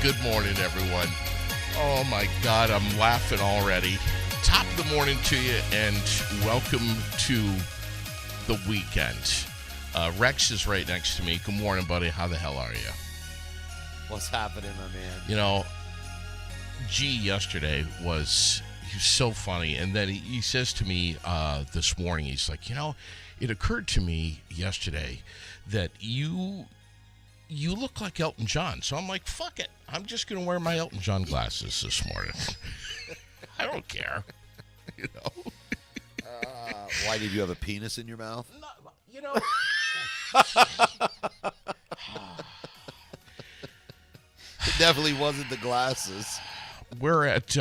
Good morning, everyone. Oh, my God, I'm laughing already. Top of the morning to you, and welcome to the weekend. Rex is right next to me. Good morning, buddy. How the hell are you? What's happening, my man? You know, G yesterday he was so funny, and then he says to me this morning, he's like, it occurred to me yesterday that you look like Elton John. So I'm like, fuck it. I'm just going to wear my Elton John glasses this morning. I don't care. Why did you have a penis in your mouth? No, It definitely wasn't the glasses. We're at,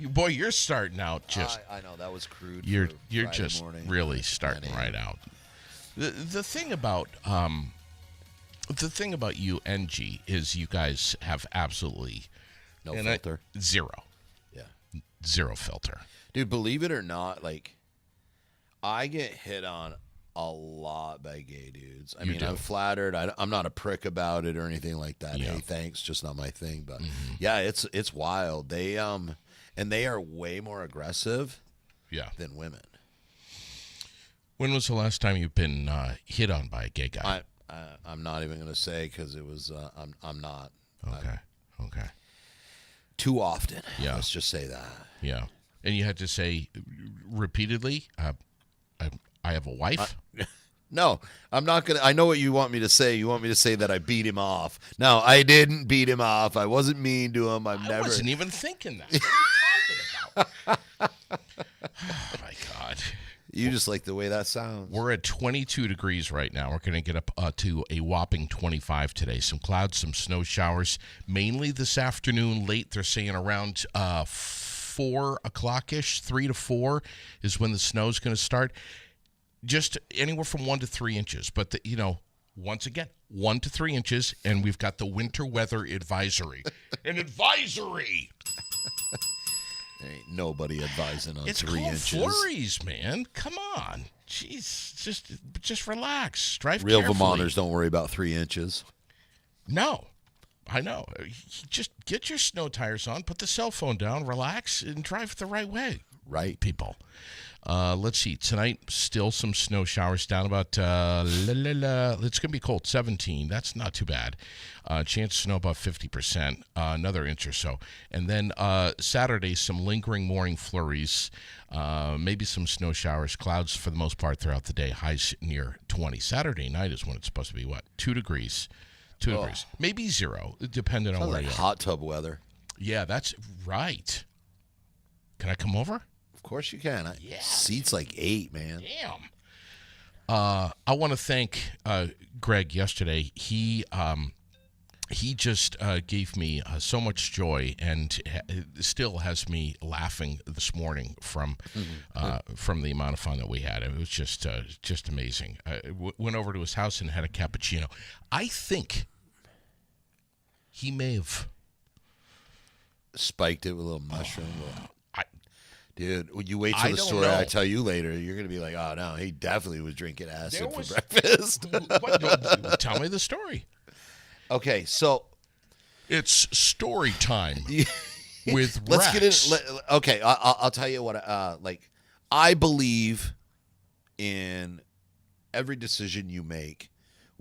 boy, you're starting out just. I know, that was crude. You're Friday just morning. really starting right out. The thing about you and G is you guys have absolutely no filter. Zero. Yeah. Zero filter. Dude, believe it or not, like, I get hit on a lot by gay dudes. I mean, I'm flattered. I'm not a prick about it or anything like that. Yeah. Hey, thanks, just not my thing. But yeah, it's wild. They and they are way more aggressive than women. When was the last time you've been hit on by a gay guy? I'm not even going to say because it was. I'm not. Okay. Too often. Yeah. Let's just say that. Yeah. And you had to say repeatedly, I have a wife? No, I'm not going to. I know what you want me to say. You want me to say that I beat him off. No, I didn't beat him off. I wasn't mean to him. I wasn't even thinking that. What are you talking about? Oh, my God. You just like the way that sounds. We're at 22 degrees right now. We're going to get up to a whopping 25 today. Some clouds, some snow showers, mainly this afternoon late. They're saying around 4 o'clock-ish, 3 to 4 is when the snow's going to start. Just anywhere from 1 to 3 inches. But, once again, 1 to 3 inches, and we've got the winter weather advisory. An advisory! There ain't nobody advising on it's 3 inches. It's called flurries, man. Come on. Jeez, just relax. Drive Real carefully. Vermonters don't worry about 3 inches. No, I know. Just get your snow tires on, put the cell phone down, relax, and drive the right way. Right. People. Let's see. Tonight, still some snow showers down about, it's going to be cold, 17. That's not too bad. Chance of snow about 50%, another inch or so. And then Saturday, some lingering morning flurries, maybe some snow showers, clouds for the most part throughout the day, highs near 20. Saturday night is when it's supposed to be, 2 degrees? 2 degrees. Maybe 0, depending on where you are. Hot tub weather. Yeah, that's right. Can I come over? Of course you can. Seats like 8, man. Damn. I want to thank Greg yesterday. He just gave me so much joy and still has me laughing this morning from the amount of fun that we had. It was just amazing. Went over to his house and had a cappuccino. I think he may have spiked it with a little mushroom. Dude, when you wait till the story I tell you later, you're going to be like, oh, no, he definitely was drinking acid for breakfast. Tell me the story. Okay, so. It's story time with Let's Rex. Get in. Okay, I'll tell you what. I believe in every decision you make.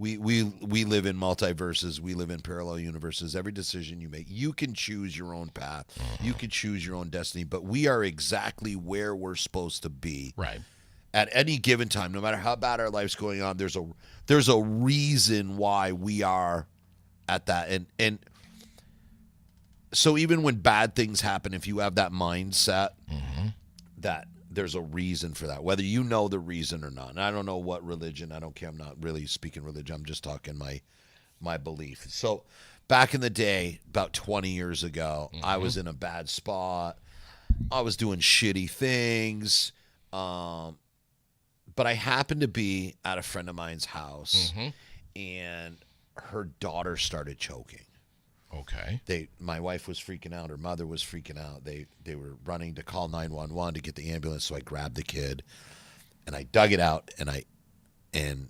We live in multiverses. We live in parallel universes. Every decision you make, you can choose your own path. You can choose your own destiny. But we are exactly where we're supposed to be. Right. At any given time, no matter how bad our life's going on, there's a reason why we are at that. And so even when bad things happen, if you have that mindset that there's a reason for that, whether you know the reason or not. And I don't know what religion. I don't care. I'm not really speaking religion. I'm just talking my belief. So back in the day, about 20 years ago, I was in a bad spot. I was doing shitty things. But I happened to be at a friend of mine's house, and her daughter started choking. Okay. My wife was freaking out. Her mother was freaking out. They were running to call 911 to get the ambulance. So I grabbed the kid, and I dug it out, and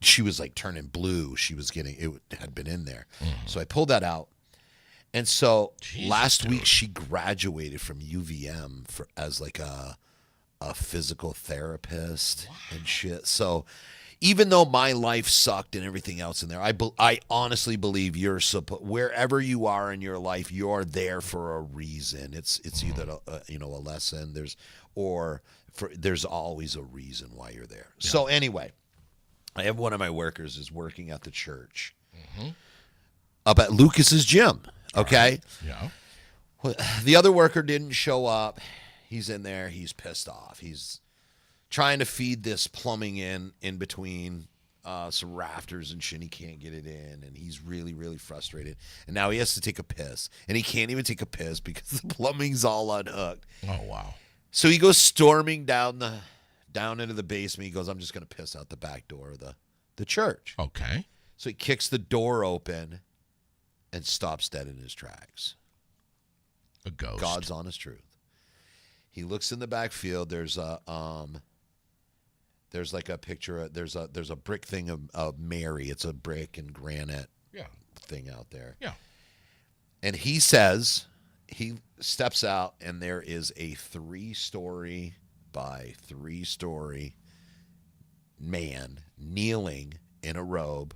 she was like turning blue. She was getting, it had been in there. So I pulled that out. And so last week she graduated from UVM as like a physical therapist and shit. So even though my life sucked and everything else in there, I honestly believe wherever you are in your life, you're there for a reason. It's either a lesson, there's always a reason why you're there. Yeah. So anyway, I have one of my workers is working at the church up at Lucas's gym. Okay. Yeah. The other worker didn't show up. He's in there. He's pissed off. He's trying to feed this plumbing in between some rafters and shit. He can't get it in, and he's really, really frustrated. And now he has to take a piss, and he can't even take a piss because the plumbing's all unhooked. Oh, wow. So he goes storming down into the basement. He goes, I'm just going to piss out the back door of the church. Okay. So he kicks the door open and stops dead in his tracks. A ghost. God's honest truth. He looks in the backfield. There's like a picture. There's a brick thing of Mary. It's a brick and granite thing out there. Yeah. And he says, he steps out, and there is a 3-story by 3-story man kneeling in a robe,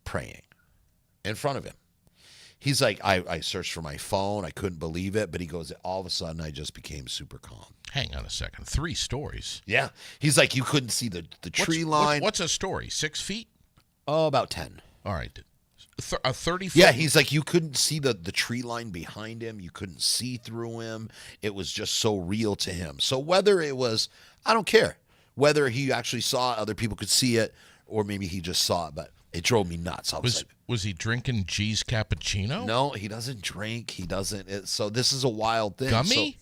praying in front of him. He's like, I searched for my phone. I couldn't believe it. But he goes, all of a sudden, I just became super calm. Hang on a second. 3 stories? Yeah. He's like, you couldn't see the tree line. What's a story? 6 feet? Oh, about 10. All right. A 30-foot? Yeah, he's like, you couldn't see the tree line behind him. You couldn't see through him. It was just so real to him. So whether it was, I don't care. Whether he actually saw it, other people could see it, or maybe he just saw it. But it drove me nuts. Was he drinking G's cappuccino? No, he doesn't drink. He doesn't. So this is a wild thing. Gummy?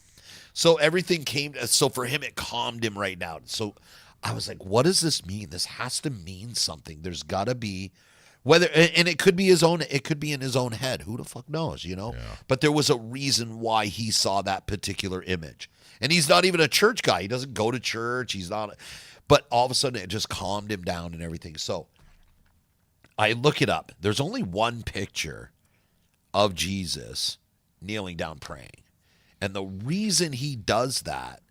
So everything came. So for him, it calmed him right down. So I was like, what does this mean? This has to mean something. There's got to be, and it could be his own. It could be in his own head. Who the fuck knows, Yeah. But there was a reason why he saw that particular image. And he's not even a church guy. He doesn't go to church. He's not. But all of a sudden, it just calmed him down and everything. So I look it up. There's only one picture of Jesus kneeling down praying. And the reason he does that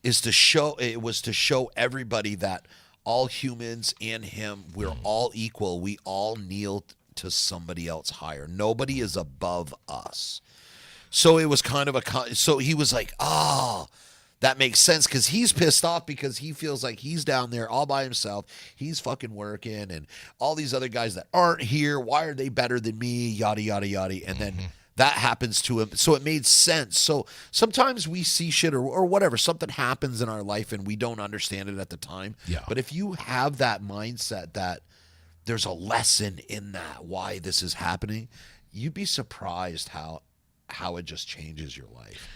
is to show everybody that all humans and him, we're all equal. We all kneel to somebody else higher. Nobody is above us. So it was kind of so he was like, oh, that makes sense, because he's pissed off because he feels like he's down there all by himself. He's fucking working, and all these other guys that aren't here, why are they better than me? Yada, yada, yada. And then that happens to him. So it made sense. So sometimes we see shit or whatever. Something happens in our life and we don't understand it at the time. Yeah. But if you have that mindset that there's a lesson in that, why this is happening, you'd be surprised how it just changes your life.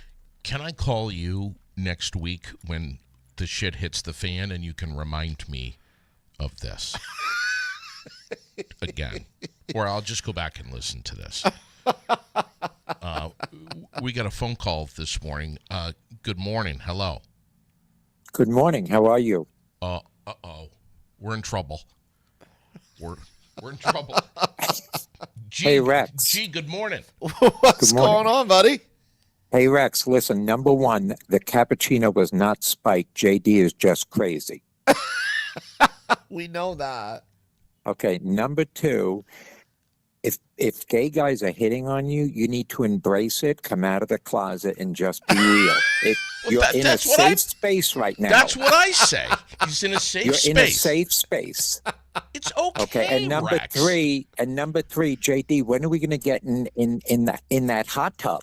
Can I call you next week when the shit hits the fan and you can remind me of this again? Or I'll just go back and listen to this. We got a phone call this morning. Good morning. Hello. Good morning. How are you? Uh-oh. We're in trouble. We're in trouble. Hey, Rex. Gee, good morning. What's going on, buddy? Hey, Rex, listen, number one, the cappuccino was not spiked. JD is just crazy. We know that. Okay, number two, if gay guys are hitting on you, you need to embrace it, come out of the closet, and just be real. You're in a safe space right now. That's what I say. He's in a safe space. You're in a safe space. It's okay. Okay, and number Rex. three, JD, when are we going to get in that hot tub?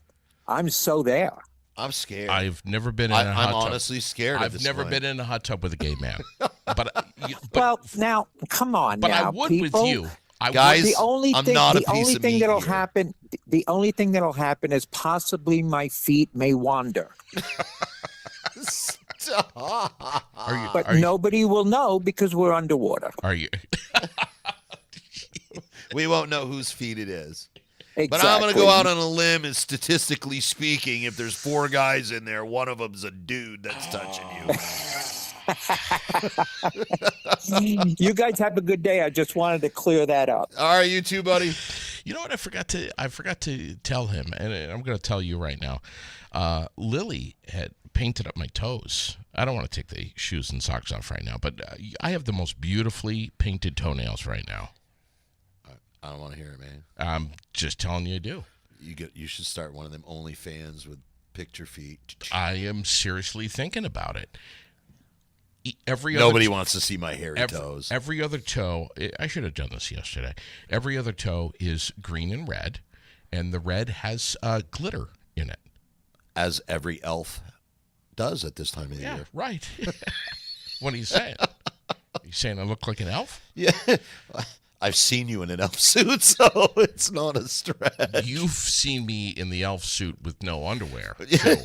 I'm so there. I'm scared. I've never been in a hot tub. I'm honestly scared. I've never been in a hot tub with a gay man. But well, now come on. But now, I would people, with you. Guys, the only I'm thing, not the a piece only of thing meat that'll here. happen. The only thing that'll happen is possibly my feet may wander. But nobody will know because we're underwater. Are you? We won't know whose feet it is. Exactly. But I'm going to go out on a limb, and statistically speaking, if there's 4 guys in there, one of them's a dude that's touching you. You guys have a good day. I just wanted to clear that up. All right, you too, buddy. You know what? I forgot to tell him, and I'm going to tell you right now. Lily had painted up my toes. I don't want to take the shoes and socks off right now, but I have the most beautifully painted toenails right now. I don't want to hear it, man. I'm just telling you, I do. You should start one of them OnlyFans with picture feet. I am seriously thinking about it. Nobody wants to see my hairy toes. Every other toe, I should have done this yesterday. Every other toe is green and red, and the red has glitter in it. As every elf does at this time of the year. Right. What are you saying? You saying I look like an elf? Yeah. I've seen you in an elf suit, so it's not a stretch. You've seen me in the elf suit with no underwear.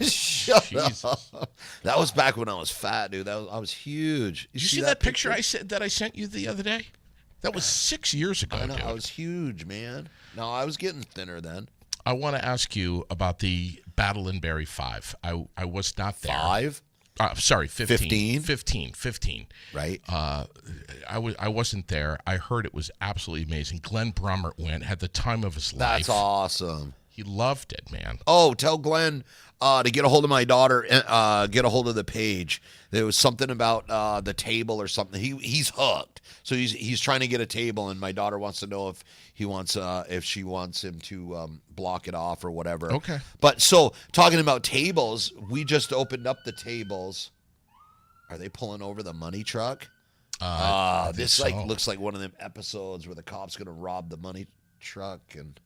Shut up. That was back when I was fat, dude. I was huge. Did you see that picture I sent you the other day? That was 6 years ago, I know, dude. I was huge, man. No, I was getting thinner then. I want to ask you about the Battle in Barrie 5. I was not there. 5? Sorry, 15. 15? 15. Right. I wasn't there. I heard it was absolutely amazing. Glenn Brummert went, had the time of his life. That's awesome. He loved it, man. Oh, tell Glenn to get a hold of my daughter, get a hold of the page. There was something about the table or something. He's hooked. So he's trying to get a table, and my daughter wants to know if she wants him to block it off or whatever. Okay. But so talking about tables, we just opened up the tables. Are they pulling over the money truck? This looks like one of them episodes where the cop's gonna rob the money truck, and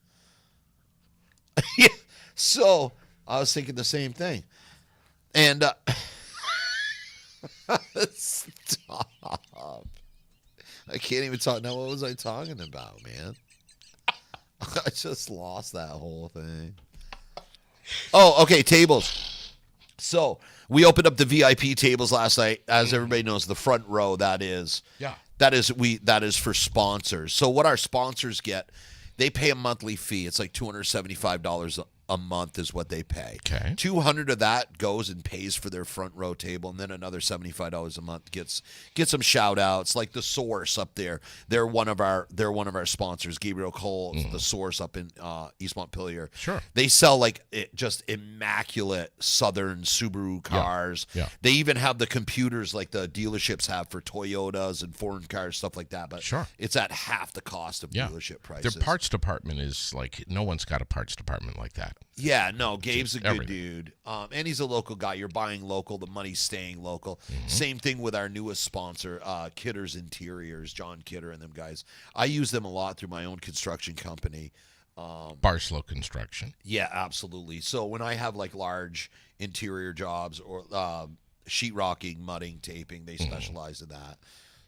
yeah. So I was thinking the same thing, and stop. I can't even talk now. What was I talking about, man? I just lost that whole thing. Oh, okay, tables. So we opened up the VIP tables last night. As everybody knows, the front row, that is for sponsors. So what our sponsors get, they pay a monthly fee. It's like $275 a month is what they pay. Okay. $200 of that goes and pays for their front row table, and then another $75 a month gets some shout outs, like the Source up there. They're one of our sponsors. Gabriel Cole, the Source up in East Montpelier. Sure. They sell just immaculate Southern Subaru cars. Yeah. They even have the computers like the dealerships have for Toyotas and foreign cars, stuff like that. But sure, it's at half the cost of dealership prices. Their parts department is like, no one's got a parts department like that. Yeah, no, Gabe's a good dude. And he's a local guy. You're buying local. The money's staying local. Mm-hmm. Same thing with our newest sponsor, Kidder's Interiors, John Kidder and them guys. I use them a lot through my own construction company. Barslow Construction. Yeah, absolutely. So when I have like large interior jobs or sheetrocking, mudding, taping, they specialize in that.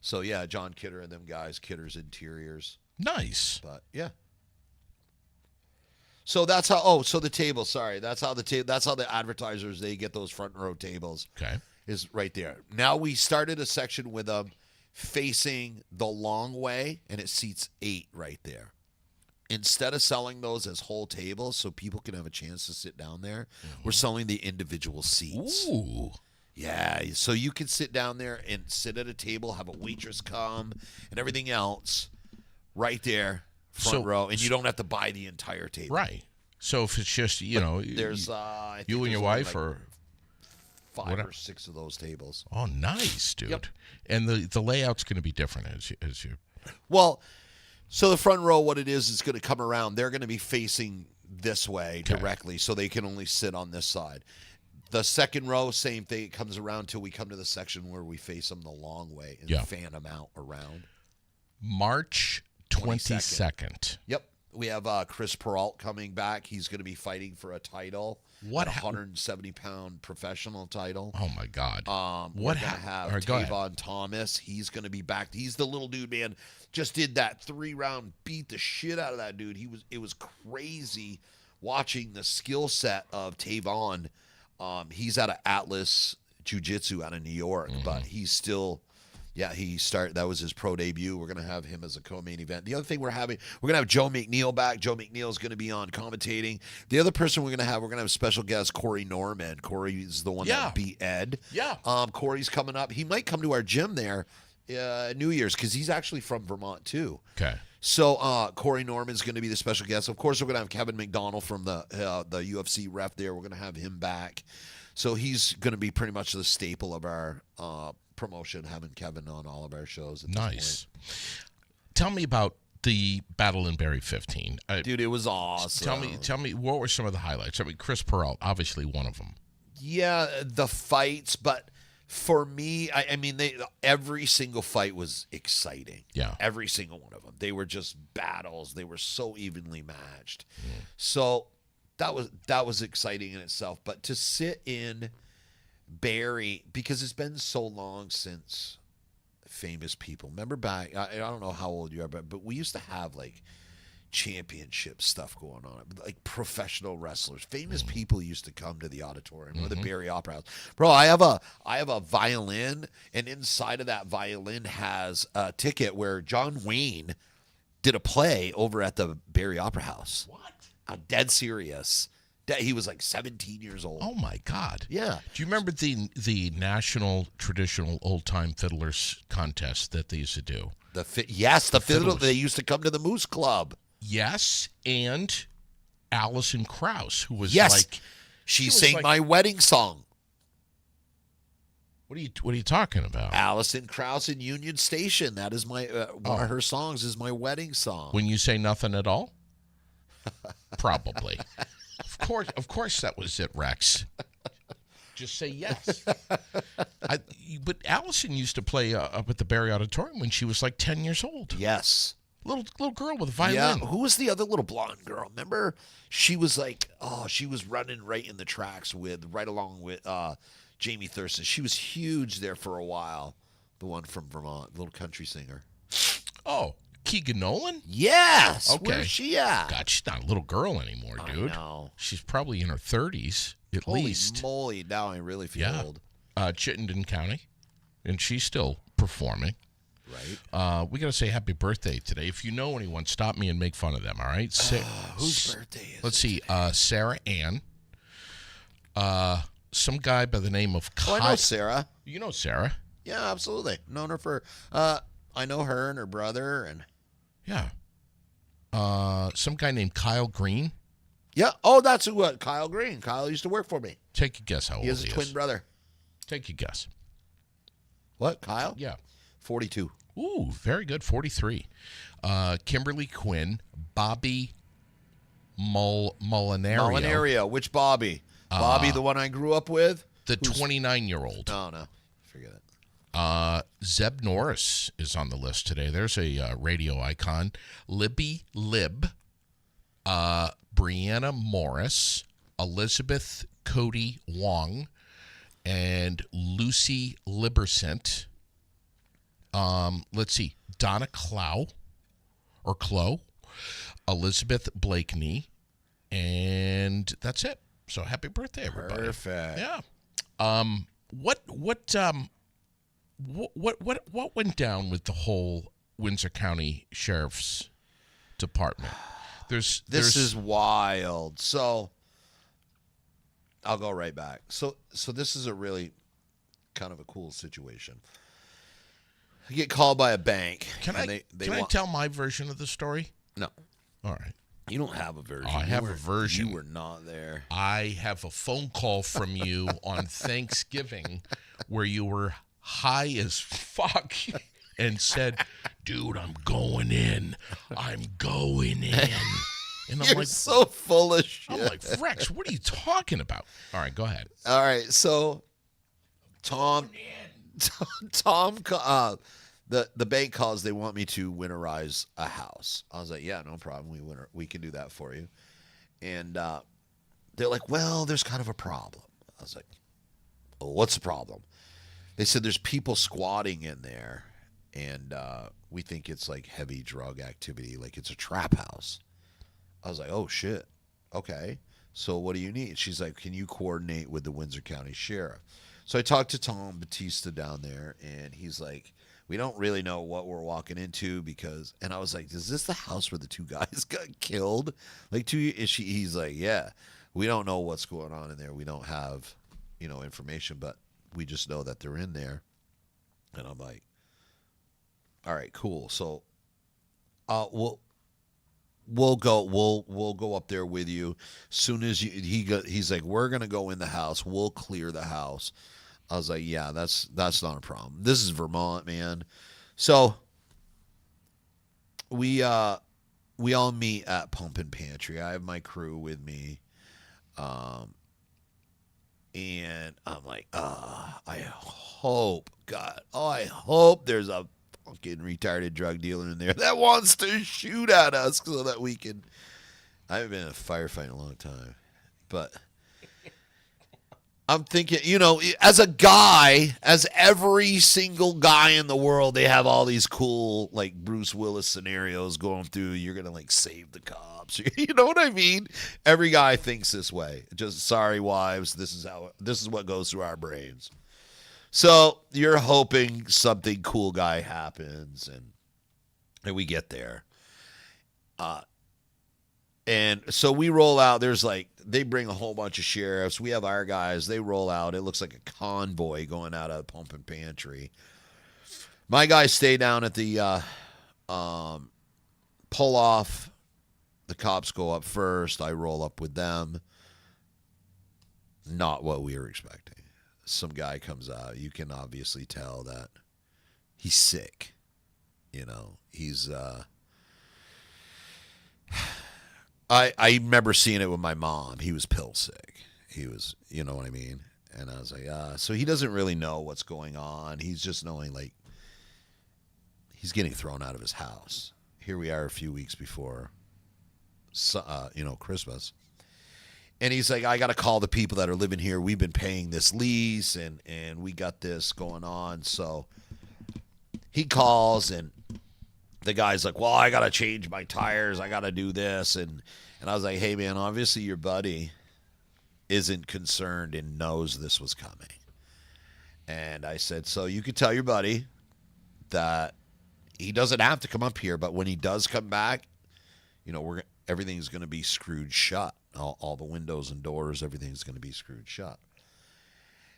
So yeah, John Kidder and them guys, Kidder's Interiors. Nice. But yeah. So that's how. Oh, so the table. Sorry, that's how the advertisers, they get those front row tables. Okay, is right there. Now we started a section with them facing the long way, and it seats 8 right there. Instead of selling those as whole tables, so people can have a chance to sit down there, we're selling the individual seats. Ooh. Yeah, so you can sit down there and sit at a table, have a waitress come, and everything else right there. Front row, and you don't have to buy the entire table. Right. So if it's just, there's you and your wife, like or 5 or 6 of those tables. Oh, nice, dude. Yep. And the layout's going to be different as you. Well, so the front row, what it is going to come around. They're going to be facing this way directly, so they can only sit on this side. The second row, same thing. It comes around till we come to the section where we face them the long way and fan them out around. March 22nd. Yep. We have Chris Peralt coming back. He's going to be fighting for a title. What? A 170-pound professional title. Oh, my God. We're going to have Tavon Thomas. He's going to be back. He's the little dude, man. Just did that 3-round, beat the shit out of that dude. It was crazy watching the skill set of Tavon. He's out of Atlas Jiu-Jitsu out of New York, but he's still... Yeah, that was his pro debut. We're gonna have him as a co-main event. The other thing we're gonna have Joe McNeil back. Joe McNeil is gonna be on commentating. The other person we're gonna have a special guest, Corey Norman. Corey's the one that beat Ed. Yeah. Corey's coming up. He might come to our gym there New Year's because he's actually from Vermont too. Okay. So Corey Norman's going to be the special guest. Of course, we're going to have Kevin McDonald from the UFC ref there. We're going to have him back. So he's going to be pretty much the staple of our promotion, having Kevin on all of our shows. Nice. Tell me about the Battle in Barrie 15. Dude, it was awesome. Tell me, what were some of the highlights? I mean, Chris Peralt, obviously one of them. Yeah, the fights, but for me, I mean, every single fight was exciting. Yeah. Every single one of them. They were just battles. They were so evenly matched. So that was exciting in itself. But to sit in Barrie, because it's been so long since famous people. Remember back, I don't know how old you are, but we used to have like championship stuff going on, like professional wrestlers, famous people used to come to the auditorium or the Barrie Opera House. Bro, I have a violin, and inside of that violin has a ticket where John Wayne did a play over at the Barrie Opera House. What? I'm dead serious. He was like 17 years old. Oh my God! Yeah. Do you remember the National Traditional Old Time Fiddlers contest that they used to do? The fiddler. They used to come to the Moose Club. Yes, and Alison Krauss, who was she sang my wedding song. What are you talking about? Alison Krauss in Union Station. That is my one of her songs is my wedding song. When you say nothing at all, probably. Of course, that was it, Rex. Just say yes. But Allison used to play up at the Barrie Auditorium when she was like 10 years old. Yes. Little girl with a violin. Yeah. Who was the other little blonde girl? Remember? She was like, she was running right in the tracks right along with Jamie Thurston. She was huge there for a while. The one from Vermont, little country singer. Oh, Keegan Nolan? Yes. Okay. Where's she at? God, she's not a little girl anymore, dude. I know. She's probably in her 30s at least. Holy moly, now I really feel old. Chittenden County, and she's still performing. Right. We got to say happy birthday today. If you know anyone, stop me and make fun of them, all right? Whose birthday is Let's see. Sarah Ann. Some guy by the name of I know Sarah. You know Sarah? Yeah, absolutely. Known her for I know her and her brother and yeah. Some guy named Kyle Green. Yeah. Oh, that's who Kyle Green. Kyle used to work for me. Take a guess how old he is. He has a twin brother. Take a guess. What, Kyle? Yeah. 42. Ooh, very good. 43. Kimberly Quinn, Bobby Molinario. Molinario. Which Bobby? Bobby, the one I grew up with? The 29-year-old. Oh, no. Forget it. Zeb Norris is on the list today. There's a radio icon. Libby Lib. Brianna Morris. Elizabeth Cody Wong. And Lucy Libercent. Let's see. Donna Clow. Elizabeth Blakeney. And that's it. So happy birthday, everybody. Perfect. Yeah. What went down with the whole Windsor County Sheriff's Department? This is wild. So I'll go right back. So this is a really kind of a cool situation. I get called by a bank. Can I tell my version of the story? No. All right. You don't have a version. I have a version. You were not there. I have a phone call from you on Thanksgiving where you were high as fuck and said, dude, I'm going in. And I'm You're like, so full of shit. I'm like, Rex, what are you talking about? All right, go ahead. All right, so Tom, the bank calls. They want me to winterize a house. I was like, yeah, no problem. We can do that for you. And they're like, well, there's kind of a problem. I was like, oh, what's the problem? They said there's people squatting in there, and we think it's like heavy drug activity, like it's a trap house. I was like, oh, shit. Okay. So what do you need? She's like, can you coordinate with the Windsor County Sheriff? So I talked to Tom Batista down there, and he's like, we don't really know what we're walking into because, and I was like, is this the house where the two guys got killed? Like, he's like, yeah, we don't know what's going on in there. We don't have, information, but we just know that they're in there. And I'm like, all right, cool. So, we'll go up there with you. Soon as he's like, we're gonna go in the house. We'll clear the house. I was like, yeah, that's not a problem. This is Vermont, man. So we all meet at Pump and Pantry. I have my crew with me. And I'm like, I hope there's a fucking retarded drug dealer in there that wants to shoot at us so that we can. I haven't been in a firefight in a long time, but I'm thinking, as a guy, as every single guy in the world, they have all these cool, like, Bruce Willis scenarios going through. You're going to, like, save the cops. You know what I mean? Every guy thinks this way. Just, sorry, wives, this is what goes through our brains. So you're hoping something cool guy happens, and we get there. And so we roll out. There's they bring a whole bunch of sheriffs. We have our guys. They roll out. It looks like a convoy going out of the Pump and Pantry. My guys stay down at the pull off. The cops go up first. I roll up with them. Not what we were expecting. Some guy comes out. You can obviously tell that he's sick. He's I remember seeing it with my mom. He was pill sick. He was, you know what I mean? And I was like, so he doesn't really know what's going on. He's just knowing, like, he's getting thrown out of his house. Here we are a few weeks before, Christmas. And he's like, I got to call the people that are living here. We've been paying this lease, and we got this going on. So he calls, and the guy's like, well, I got to change my tires. I got to do this. And I was like, hey, man, obviously your buddy isn't concerned and knows this was coming. And I said, so you could tell your buddy that he doesn't have to come up here, but when he does come back, everything's going to be screwed shut. All the windows and doors, everything's going to be screwed shut.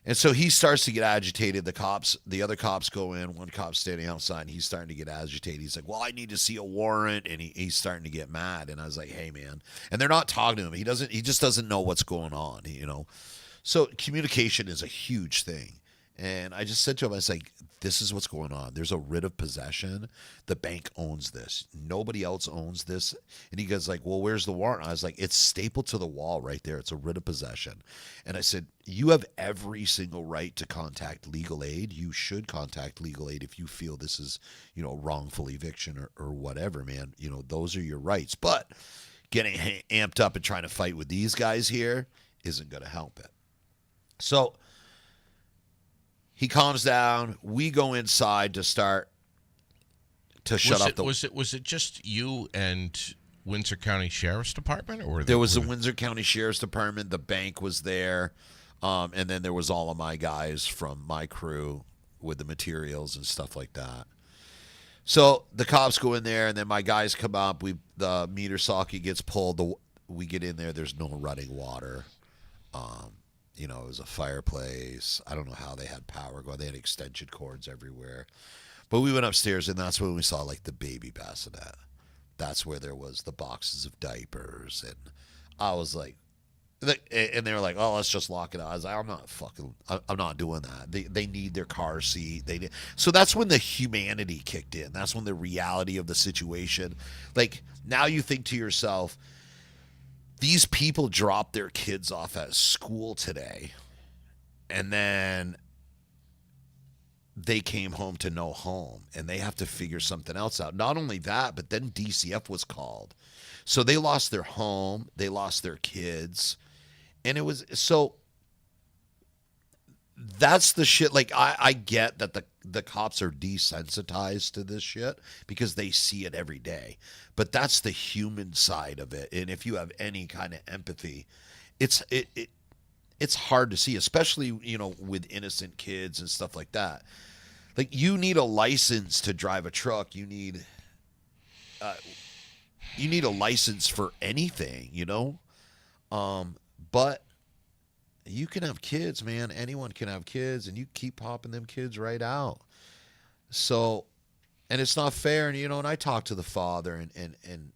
And so he starts to get agitated. The other cops go in. One cop's standing outside, and he's starting to get agitated. He's like, well, I need to see a warrant. And he's starting to get mad. And I was like, hey, man. And they're not talking to him. He just doesn't know what's going on, So communication is a huge thing. And I just said to him, I was like, this is what's going on. There's a writ of possession. The bank owns this. Nobody else owns this. And he goes like, well, where's the warrant? I was like, it's stapled to the wall right there. It's a writ of possession. And I said, you have every single right to contact legal aid. You should contact legal aid if you feel this is, wrongful eviction or whatever, man. Those are your rights. But getting amped up and trying to fight with these guys here isn't going to help it. So he calms down. We go inside to start to shut up the. Was it just you and Windsor County Sheriff's Department, or there was the Windsor County Sheriff's Department? The bank was there, and then there was all of my guys from my crew with the materials and stuff like that. So the cops go in there, and then my guys come up. The meter socket gets pulled. We get in there. There's no running water. It was a fireplace. I don't know how they had power going. They had extension cords everywhere. But we went upstairs, and that's when we saw, like, the baby bassinet. That's where there was the boxes of diapers. And I was like, and they were like, oh, let's just lock it out. I was like, I'm not doing that. They need their car seat. So that's when the humanity kicked in. That's when the reality of the situation. Like, now you think to yourself, these people dropped their kids off at school today, and then they came home to no home, and they have to figure something else out. Not only that, but then DCF was called. So they lost their home, they lost their kids, and it was so that's the shit. Like, I get that the cops are desensitized to this shit because they see it every day. But that's the human side of it. And if you have any kind of empathy, it's hard to see, especially, with innocent kids and stuff like that. Like, you need a license to drive a truck. You need a license for anything, But you can have kids, man. Anyone can have kids, and you keep popping them kids right out. So, and it's not fair. And I talked to the father, and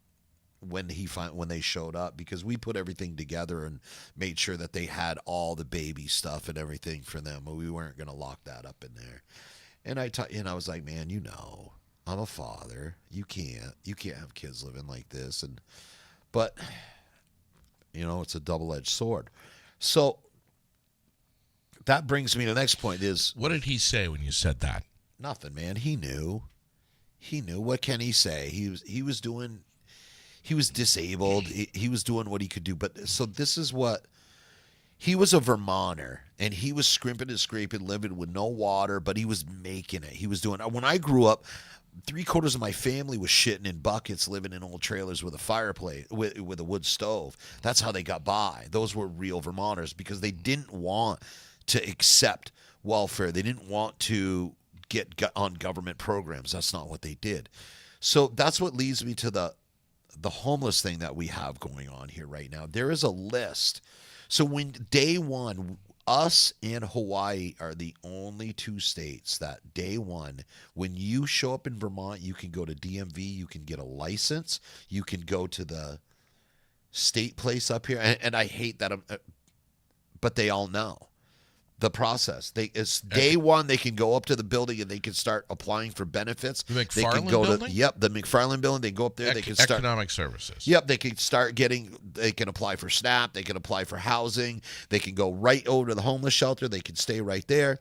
when they showed up, because we put everything together and made sure that they had all the baby stuff and everything for them, but we weren't going to lock that up in there. And I was like, man, I'm a father. You can't have kids living like this. But it's a double-edged sword. So that brings me to the next point is, what did he say when you said that? Nothing, man. He knew. What can he say? He was disabled. He was doing what he could do. But so this is what, he was a Vermonter, and he was scrimping and scraping, living with no water, but he was making it. He was doing, when I grew up, 3/4 of my family was shitting in buckets, living in old trailers with a fireplace, with a wood stove. That's how they got by. Those were real Vermonters, because they didn't want to accept welfare. They didn't want to get on government programs. That's not what they did. So that's what leads me to the homeless thing that we have going on here right now. There is a list. So when day one, us and Hawaii are the only two states that day one, when you show up in Vermont, you can go to DMV, you can get a license, you can go to the state place up here. And I hate that, but they all know the process. It's day one. They can go up to the building and they can start applying for benefits. The McFarland they can go building? The McFarland building. They go up there. They can start economic services. Yep, they can start getting. They can apply for SNAP. They can apply for housing. They can go right over to the homeless shelter. They can stay right there.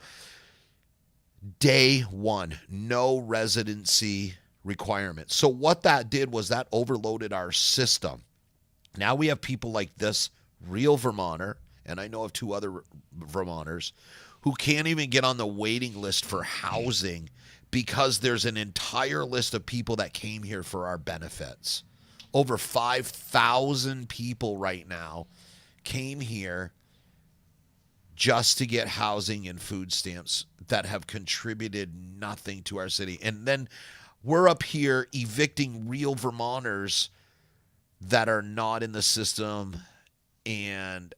Day one, no residency requirement. So what that did was that overloaded our system. Now we have people like this real Vermonter, and I know of 2 other Vermonters, who can't even get on the waiting list for housing because there's an entire list of people that came here for our benefits. Over 5,000 people right now came here just to get housing and food stamps that have contributed nothing to our city. And then we're up here evicting real Vermonters that are not in the system and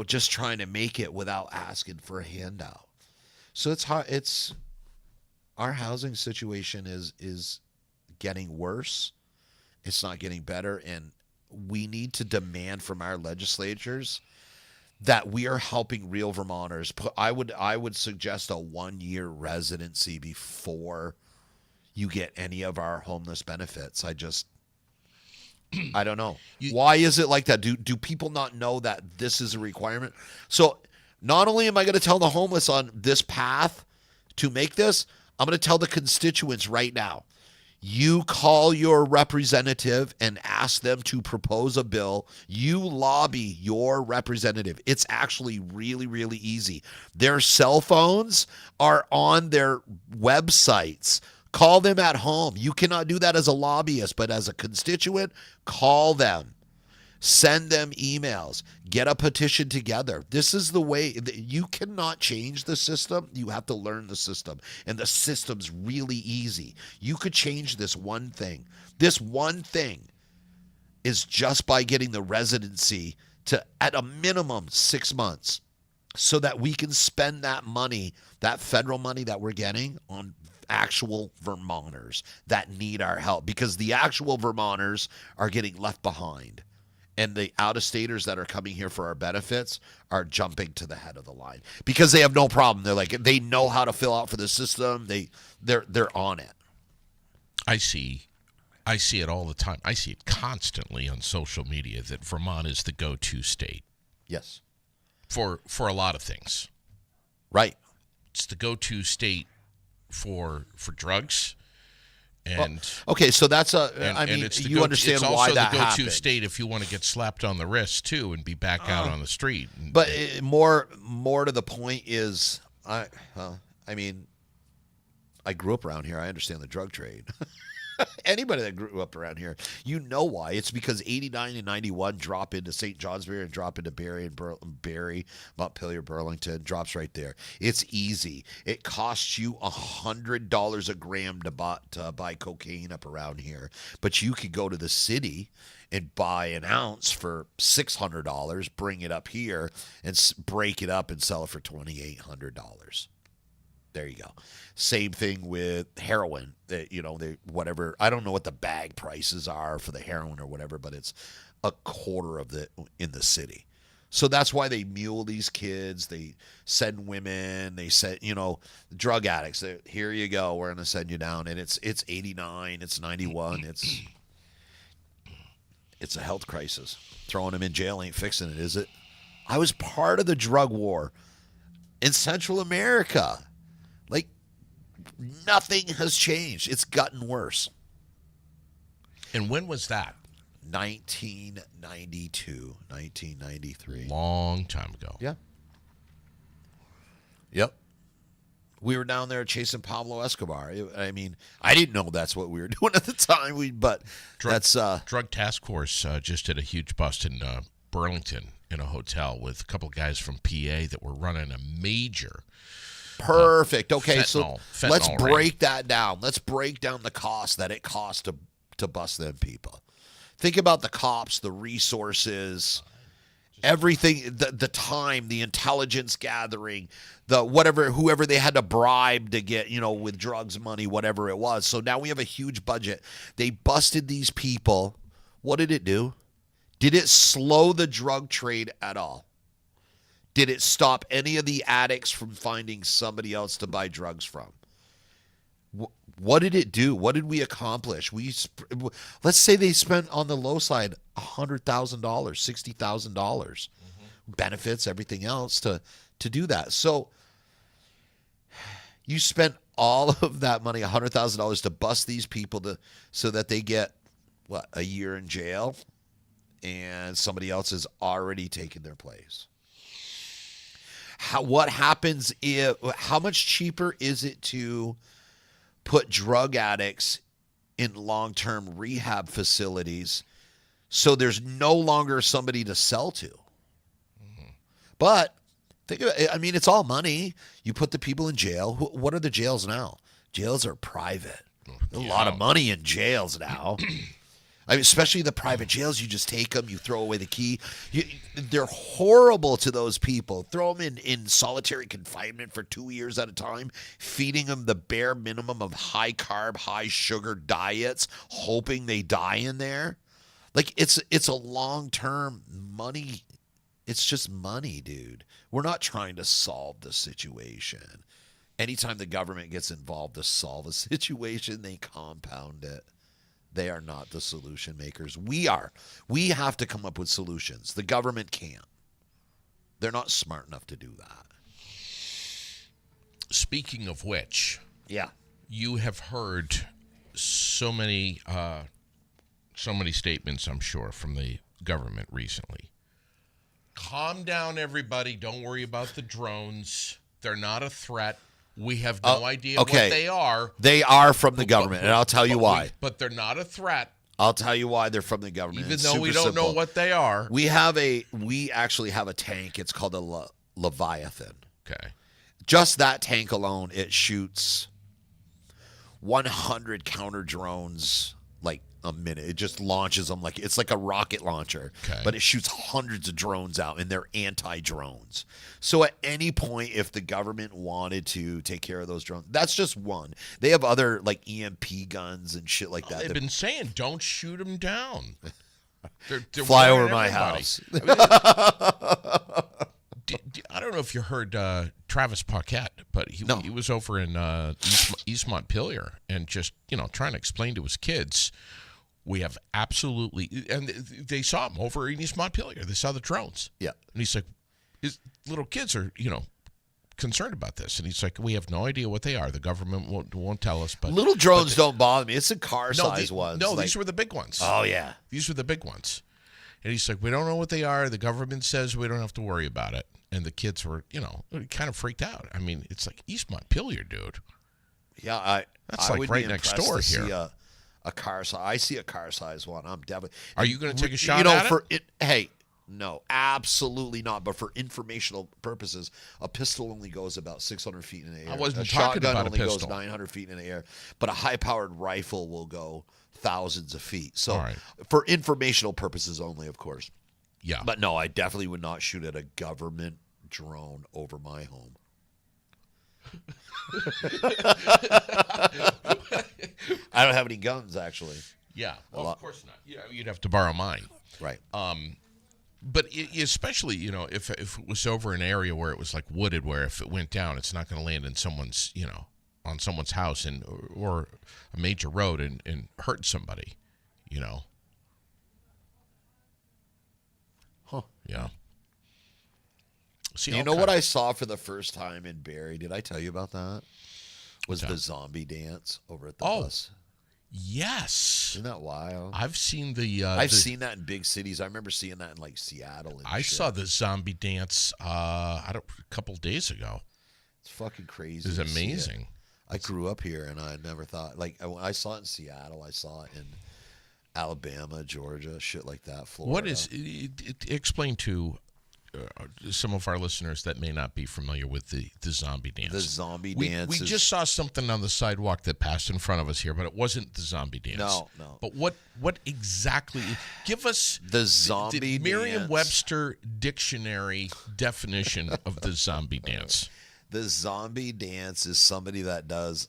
just trying to make it without asking for a handout. So it's hard. Our housing situation is getting worse. It's not getting better, and we need to demand from our legislatures that we are helping real Vermonters. I would suggest a 1-year residency before you get any of our homeless benefits. I don't know. Why is it like that? Do people not know that this is a requirement? So not only am I going to tell the homeless on this path to make this, I'm going to tell the constituents right now. You call your representative and ask them to propose a bill. You lobby your representative. It's actually really, really easy. Their cell phones are on their websites. Call them at home. You cannot do that as a lobbyist, but as a constituent, call them. Send them emails. Get a petition together. This is the way. You cannot change the system. You have to learn the system. And the system's really easy. You could change this one thing. This one thing is just by getting the residency to, at a minimum, 6 months, so that we can spend that money, that federal money that we're getting, on actual Vermonters that need our help, because the actual Vermonters are getting left behind, and the out-of-staters that are coming here for our benefits are jumping to the head of the line because they have no problem. They're like, they know how to fill out for the system. They're on it. I see it all the time. I see it constantly on social media that Vermont is the go-to state. Yes. For a lot of things. Right. It's the go-to state for drugs, and okay, so that's you understand why that happened. It's also the go-to state if you want to get slapped on the wrist too and be back out on the street. But more to the point is, I grew up around here. I understand the drug trade. Anybody that grew up around here, you know why. It's because 89 and 91 drop into St. Johnsbury and drop into Barrie and Barrie, Montpelier, Burlington, drops right there. It's easy. It costs you $100 a gram to buy cocaine up around here. But you could go to the city and buy an ounce for $600, bring it up here, and break it up and sell it for $2,800. There you go. Same thing with heroin. Whatever. I don't know what the bag prices are for the heroin or whatever, but it's a quarter of it in the city. So that's why they mule these kids. They send women. They send, drug addicts. Here you go. We're going to send you down. And it's 89. It's 91. It's a health crisis. Throwing them in jail ain't fixing it, is it? I was part of the drug war in Central America. Like, nothing has changed. It's gotten worse. And when was that? 1992, 1993. Long time ago. Yeah. Yep. We were down there chasing Pablo Escobar. I mean, I didn't know that's what we were doing at the time. Drug Task Force just did a huge bust in Burlington in a hotel with a couple of guys from PA that were running a major. Perfect. Okay, fentanyl let's break ring. that down. Let's break down the cost that it costs to bust them people. Think about the cops, the resources, everything, the time, the intelligence gathering, whoever they had to bribe to get, with drugs money, whatever it was. So now we have a huge budget. They busted these people. What did it do? Did it slow the drug trade at all? Did it stop any of the addicts from finding somebody else to buy drugs from? What did it do? What did we accomplish? Let's say they spent on the low side $100,000, $60,000, benefits, everything else to do that. So you spent all of that money, $100,000, to bust these people so that they get a year in jail, and somebody else has already taken their place. What happens how much cheaper is it to put drug addicts in long-term rehab facilities so there's no longer somebody to sell to? But think about it. I mean, it's all money. You put the people in jail. What are the jails now? Jails are private. A lot of money in jails now. I mean, especially the private jails. You just take them, you throw away the key. They're horrible to those people. Throw them in solitary confinement for 2 years at a time, feeding them the bare minimum of high-carb, high-sugar diets, hoping they die in there. Like, it's a long-term money. It's just money, dude. We're not trying to solve the situation. Anytime the government gets involved to solve a situation, they compound it. They are not the solution makers. We are. We have to come up with solutions. The government can't. They're not smart enough to do that. Speaking of which, yeah, you have heard so many statements, I'm sure, from the government recently. Calm down, everybody. Don't worry about the drones. They're not a threat. We have no idea what they are. They are from the government, and I'll tell you why. But they're not a threat. I'll tell you why they're from the government. Even though we don't know what they are. We actually have a tank. It's called a Leviathan. Okay. Just that tank alone, it shoots 100 counter drones like a minute. It just launches them it's like a rocket launcher. Okay. But it shoots hundreds of drones out, and they're anti-drones. So at any point, if the government wanted to take care of those drones, that's just one. They have other like EMP guns and shit like that. They've been saying, don't shoot them down. They're fly over my everybody. house. I don't know if you heard Travis Paquette, but he was over in East Montpelier and just, trying to explain to his kids, we have absolutely, and they saw him over in East Montpelier. They saw the drones. Yeah. And he's like, his little kids are, concerned about this. And he's like, we have no idea what they are. The government won't tell us. But little drones don't bother me. It's the car-size ones. No, these were the big ones. Oh, yeah. These were the big ones. And he's like, we don't know what they are. The government says we don't have to worry about it. And the kids were, kind of freaked out. I mean, it's like East Montpelier, dude. Yeah, that's I like would right be next impressed door to here. See a car size. I see a car size one. I'm definitely. Are you going to take a shot at it? Hey, no, absolutely not. But for informational purposes, a pistol only goes about 600 feet in the air. I wasn't a talking shotgun about a only pistol. goes 900 feet in the air. But a high-powered rifle will go thousands of feet. So, for informational purposes only, of course. Yeah. But no, I definitely would not shoot at a government drone over my home. I don't have any guns, actually. Yeah, well, of course not. Yeah, you'd have to borrow mine. Right. But especially, if it was over an area where it was like wooded, where if it went down, it's not going to land in someone's, on someone's house or a major road and hurt somebody, Huh. Yeah. See, you know what I saw for the first time in Barrie? Did I tell you about that? Was the zombie dance over at the bus. Yes. Isn't that wild? I've seen I've seen that in big cities. I remember seeing that in like Seattle. I saw the zombie dance a couple days ago. It's fucking crazy. It's amazing. I grew up here, and I never thought I saw it in Seattle. I saw it in Alabama, Georgia, shit like that. Florida. What is? Explain to some of our listeners that may not be familiar with the zombie dance. The zombie dance. We just saw something on the sidewalk that passed in front of us here, but it wasn't the zombie dance. No. But what exactly? Give us the zombie dance. Merriam-Webster dictionary definition of the zombie dance. The zombie dance is somebody that does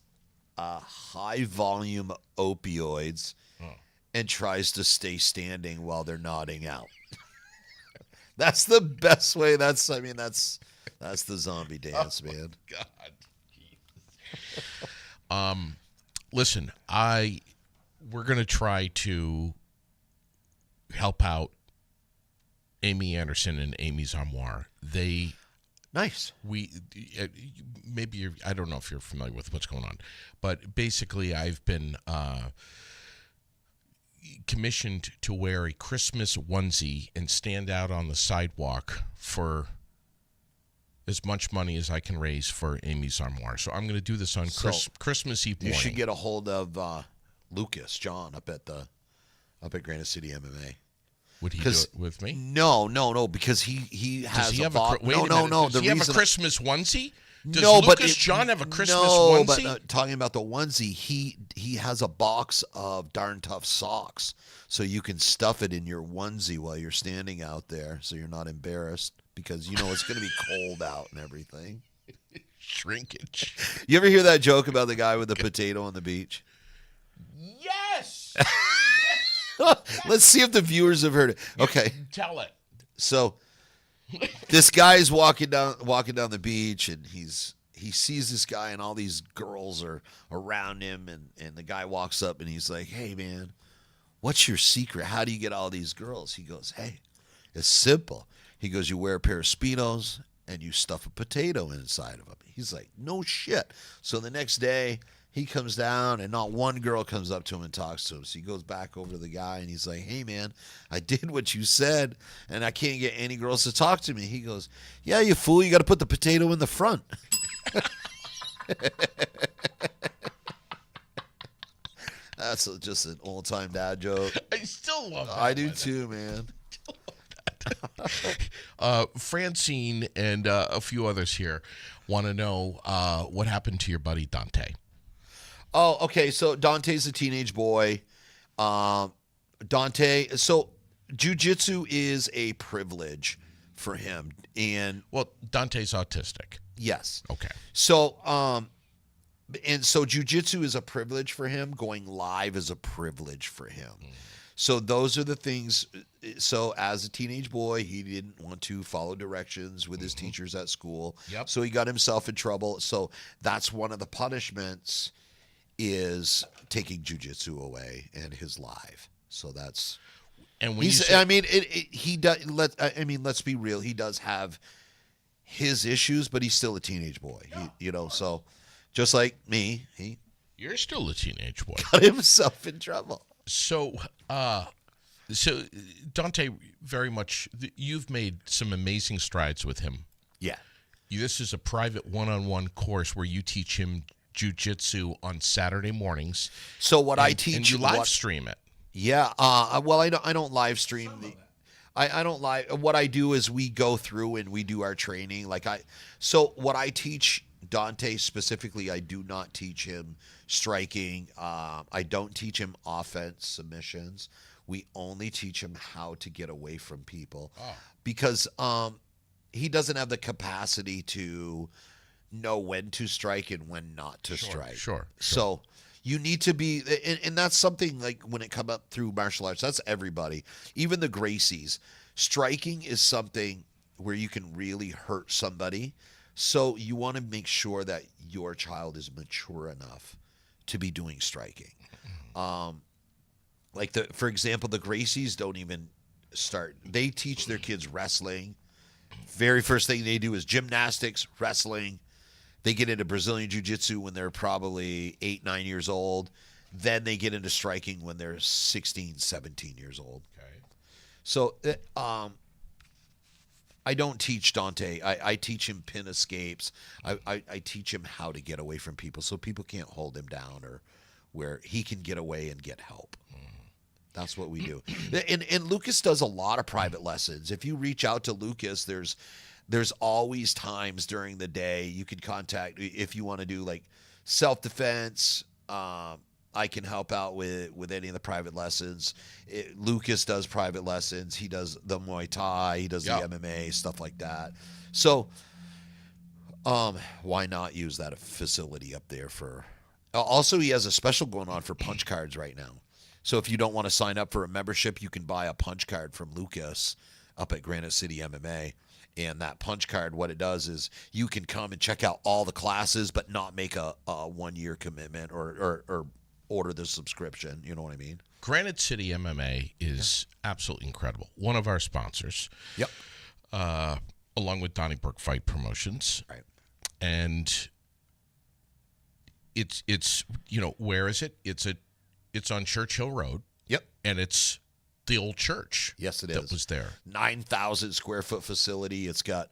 high volume opioids and tries to stay standing while they're nodding out. That's the best way. That's the zombie dance, man. God. Listen, we're gonna try to help out Amy Anderson and Amy's Armoire. Nice. Maybe I don't know if you're familiar with what's going on, but basically I've been commissioned to wear a Christmas onesie and stand out on the sidewalk for as much money as I can raise for Amy's Armoire. So I'm going to do this on Christmas Eve morning. You should get a hold of Lucas John up at Granite City MMA. Would he do it with me? No, because he has Does he a have a Does he have a Christmas onesie? Does Lucas John have a Christmas onesie? But talking about the onesie, he has a box of Darn Tough socks, so you can stuff it in your onesie while you're standing out there, so you're not embarrassed because it's going to be cold out and everything. Shrinkage. You ever hear that joke about the guy with the potato on the beach? Yes. Let's see if the viewers have heard it. Okay, tell it. So this guy's walking down the beach, and he sees this guy, and all these girls are around him, and the guy walks up, and he's like, "Hey, man, what's your secret? How do you get all these girls?" He goes, "Hey, it's simple." He goes, "You wear a pair of Speedos, and you stuff a potato inside of them." He's like, "No shit." So the next day, he comes down, and not one girl comes up to him and talks to him. So he goes back over to the guy, and he's like, "Hey, man, I did what you said, and I can't get any girls to talk to me." He goes, "Yeah, you fool. You got to put the potato in the front." That's just an old-time dad joke. I still love that. I do too, man. Francine and a few others here want to know what happened to your buddy Dante. Oh, okay. So Dante's a teenage boy. Dante. So jiu-jitsu is a privilege for him, and Dante's autistic. Yes. Okay. So so jiu-jitsu is a privilege for him. Going live is a privilege for him. So those are the things. So as a teenage boy, he didn't want to follow directions with his teachers at school. Yep. So he got himself in trouble. So that's one of the punishments, is taking jiu-jitsu away and his live. So that's, and when he does. Let's be real. He does have his issues, but he's still a teenage boy. So just like me, you're still a teenage boy. Got himself in trouble. So Dante, very much, you've made some amazing strides with him. Yeah. This is a private one-on-one course where you teach him jiu-jitsu on Saturday mornings. So what I teach, and you live stream it. Yeah. Well, I don't live stream I don't live. What I do is we go through and we do our training. So what I teach Dante specifically, I do not teach him striking. I don't teach him offense submissions. We only teach him how to get away from people, because he doesn't have the capacity to know when to strike and when not to strike. Sure. So you need to be, and that's something like when it come up through martial arts, that's everybody, even the Gracies. Striking is something where you can really hurt somebody. So you want to make sure that your child is mature enough to be doing striking. For example, the Gracies don't even start. They teach their kids wrestling. Very first thing they do is gymnastics, wrestling. They get into Brazilian Jiu-Jitsu when they're probably 8, 9 years old. Then they get into striking when they're 16, 17 years old. Okay. So I don't teach Dante. I teach him pin escapes. I teach him how to get away from people so people can't hold him down, or where he can get away and get help. That's what we do. And Lucas does a lot of private lessons. If you reach out to Lucas, there's always times during the day you can contact if you want to do like self-defense. I can help out with any of the private lessons. Lucas does private lessons. He does the Muay Thai. He does the MMA, stuff like that. So why not use that facility up there for... Also, he has a special going on for punch cards right now. So if you don't want to sign up for a membership, you can buy a punch card from Lucas up at Granite City MMA. And that punch card, what it does is you can come and check out all the classes, but not make a 1-year commitment or order the subscription. You know what I mean? Granite City MMA is absolutely incredible. One of our sponsors. Yep. Along with Donnybrook Fight Promotions. Right. And it's where is it? It's on Churchill Road. Yep. And it's the old church. Yes, it is. That was there. 9,000 square foot facility. It's got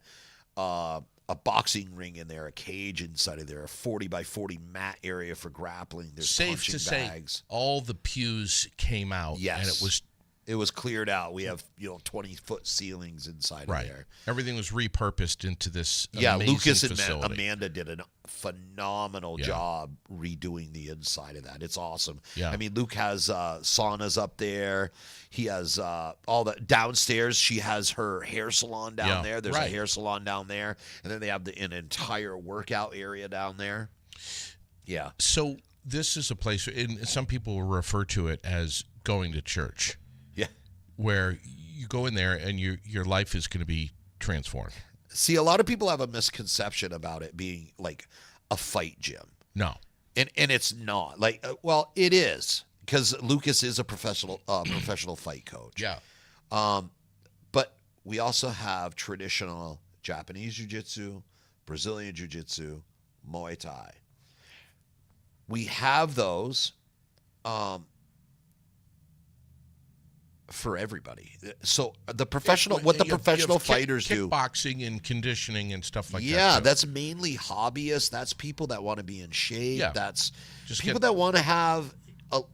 a boxing ring in there, a cage inside of there, a 40 by 40 mat area for grappling. There's safe punching to bags. say all the pews came out. Yes. And it was cleared out. We have 20-foot ceilings inside of there. Everything was repurposed into this amazing Lucas facility. And Amanda did a phenomenal job redoing the inside of that. It's awesome. Yeah. I mean, Luke has saunas up there. He has all the downstairs. She has her hair salon down there. There's a hair salon down there, and then they have an entire workout area down there. Yeah. So this is a place, and some people refer to it as going to church. Yeah. Where you go in there and your life is going to be transformed. See, a lot of people have a misconception about it being like a fight gym. No. And it's not. Like, well, it is, because Lucas is a professional fight coach. Yeah. But we also have traditional Japanese jiu-jitsu, Brazilian jiu-jitsu, Muay Thai. We have those for everybody. So the professional, what the professional fighters do, kickboxing and conditioning and stuff like that. Yeah, that's mainly hobbyists. That's people that want to be in shape. Yeah. That's Just people that want to have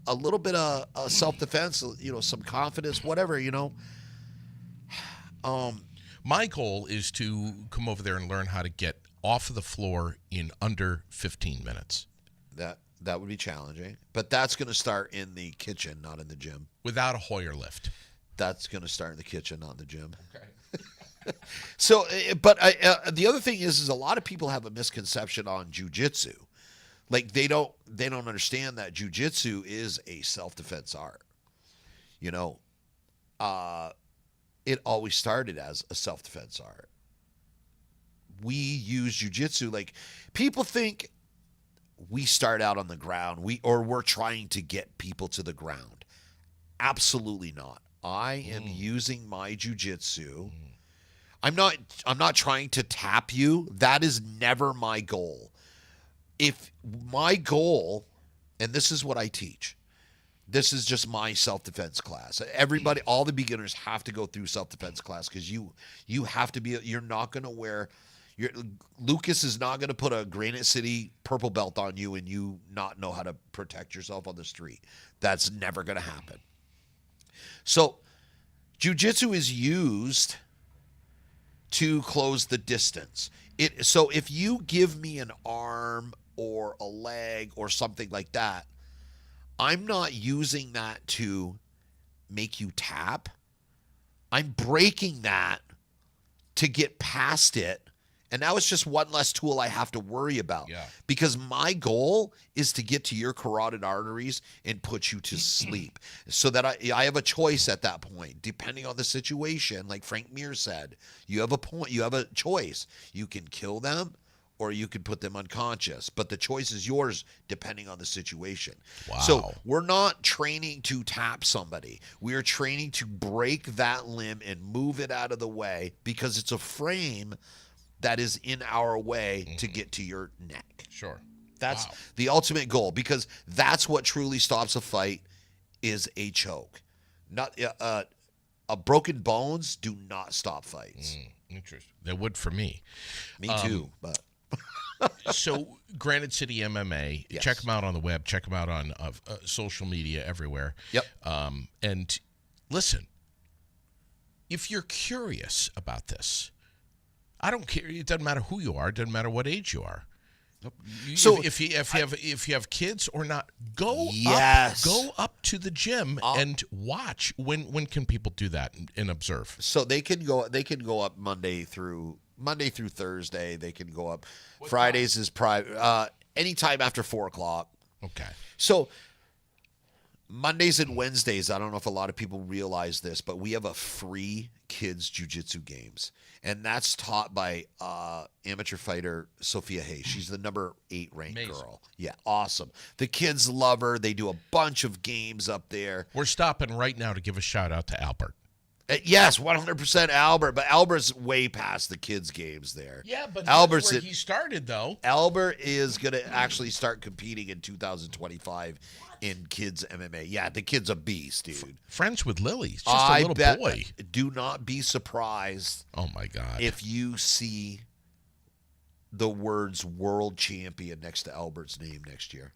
a little bit of self-defense, some confidence, whatever, My goal is to come over there and learn how to get off of the floor in under 15 minutes. That would be challenging, but that's going to start in the kitchen, not in the gym. Without a Hoyer lift. That's going to start in the kitchen, not in the gym. Okay. So, but the other thing is a lot of people have a misconception on jiu-jitsu. Like they don't understand that jiu-jitsu is a self-defense art. It always started as a self-defense art. We use jiu-jitsu, like people think we start out on the ground, we're trying to get people to the ground. Absolutely not. I am using my jiu-jitsu. I'm not trying to tap you. That is never my goal. If my goal, and this is what I teach, this is just my self-defense class. Everybody, all the beginners have to go through self-defense class, because you have to be, you're not going to Lucas is not going to put a Granite City purple belt on you and you not know how to protect yourself on the street. That's never going to happen. So, jiu-jitsu is used to close the distance. So if you give me an arm or a leg or something like that, I'm not using that to make you tap. I'm breaking that to get past it. And now it's just one less tool I have to worry about. Yeah. Because my goal is to get to your carotid arteries and put you to sleep so that I have a choice at that point, depending on the situation. Like Frank Mir said, you have a choice. You can kill them or you can put them unconscious. But the choice is yours depending on the situation. Wow. So we're not training to tap somebody. We are training to break that limb and move it out of the way because it's a frame that is in our way to get to your neck. Sure. That's Wow. the ultimate goal because that's what truly stops a fight is a choke. Not broken bones do not stop fights. Interesting. They would for me. Me too, but So, Granite City MMA, Yes. check them out on the web, check them out on social media everywhere. Yep. And listen, if you're curious about this, I don't care. It doesn't matter who you are. It doesn't matter what age you are. So if you have kids or not, go up to the gym and watch. When can people do that and observe? So they can go up Monday through Thursday. They can go up. Fridays is private. Anytime after 4:00. Okay. So Mondays and Wednesdays, I don't know if a lot of people realize this, but we have a free kids jiu-jitsu games. And that's taught by amateur fighter Sophia Hayes. She's the number 8 ranked girl. Yeah, awesome. The kids love her. They do a bunch of games up there. We're stopping right now to give a shout out to Albert. Yes, 100% Albert. But Albert's way past the kids' games there. Yeah, but Albert's that's where he started, though. Albert is going to actually start competing in 2025 in kids MMA. Yeah, the kid's a beast, dude. Friends with Lily. He's just a little boy. Do not be surprised. Oh, my God. If you see the words world champion next to Albert's name next year.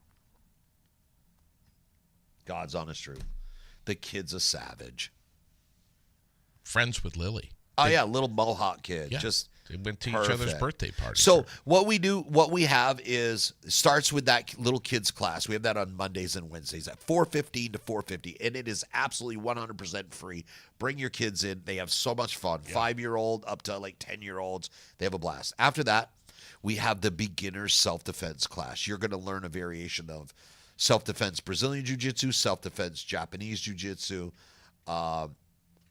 God's honest truth. The kid's a savage. Friends with Lily. Oh, yeah, little Mohawk kid. Yeah. Just They went to each perfect. other's birthday parties. So what we have is starts with that little kids class. We have that on Mondays and Wednesdays at 4:15 to 4:50, and it is absolutely 100% free. Bring your kids in; they have so much fun. 5-year-old up to like 10-year-olds, they have a blast. After that, we have the beginner's self-defense class. You're going to learn a variation of self-defense Brazilian jiu-jitsu, self-defense Japanese jiu-jitsu.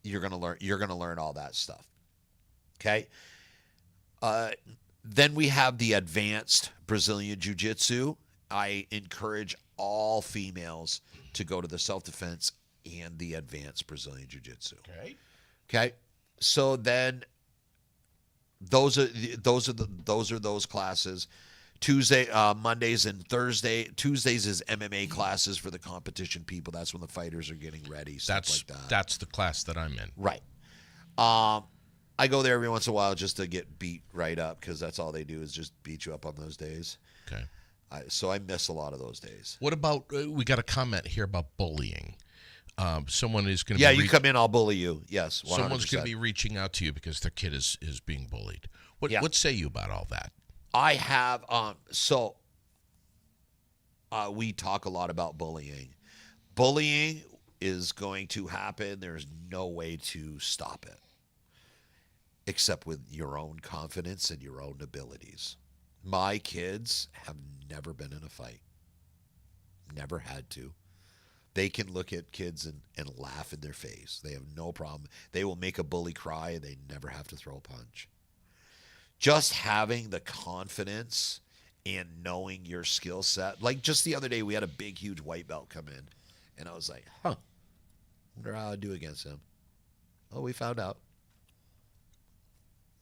You're going to learn all that stuff. Okay. Then we have the advanced Brazilian Jiu-Jitsu. I encourage all females to go to the self-defense and the advanced Brazilian Jiu-Jitsu. Okay. So then those are those classes. Mondays and Tuesdays is MMA classes for the competition people. That's when the fighters are getting ready. Stuff like that. That's the class that I'm in. Right. I go there every once in a while just to get beat right up because that's all they do is just beat you up on those days. Okay. So I miss a lot of those days. What about, we got a comment here about bullying. Someone is going to Yeah, you come in, I'll bully you. Yes, 100%. Someone's going to be reaching out to you because their kid is being bullied. What say you about all that? I have, we talk a lot about bullying. Bullying is going to happen. There's no way to stop it except with your own confidence and your own abilities. My kids have never been in a fight. Never had to. They can look at kids and laugh in their face. They have no problem. They will make a bully cry and they never have to throw a punch. Just having the confidence and knowing your skill set. Like just the other day, we had a big, huge white belt come in. And I was like, wonder how I'd do against him. Oh, we found out.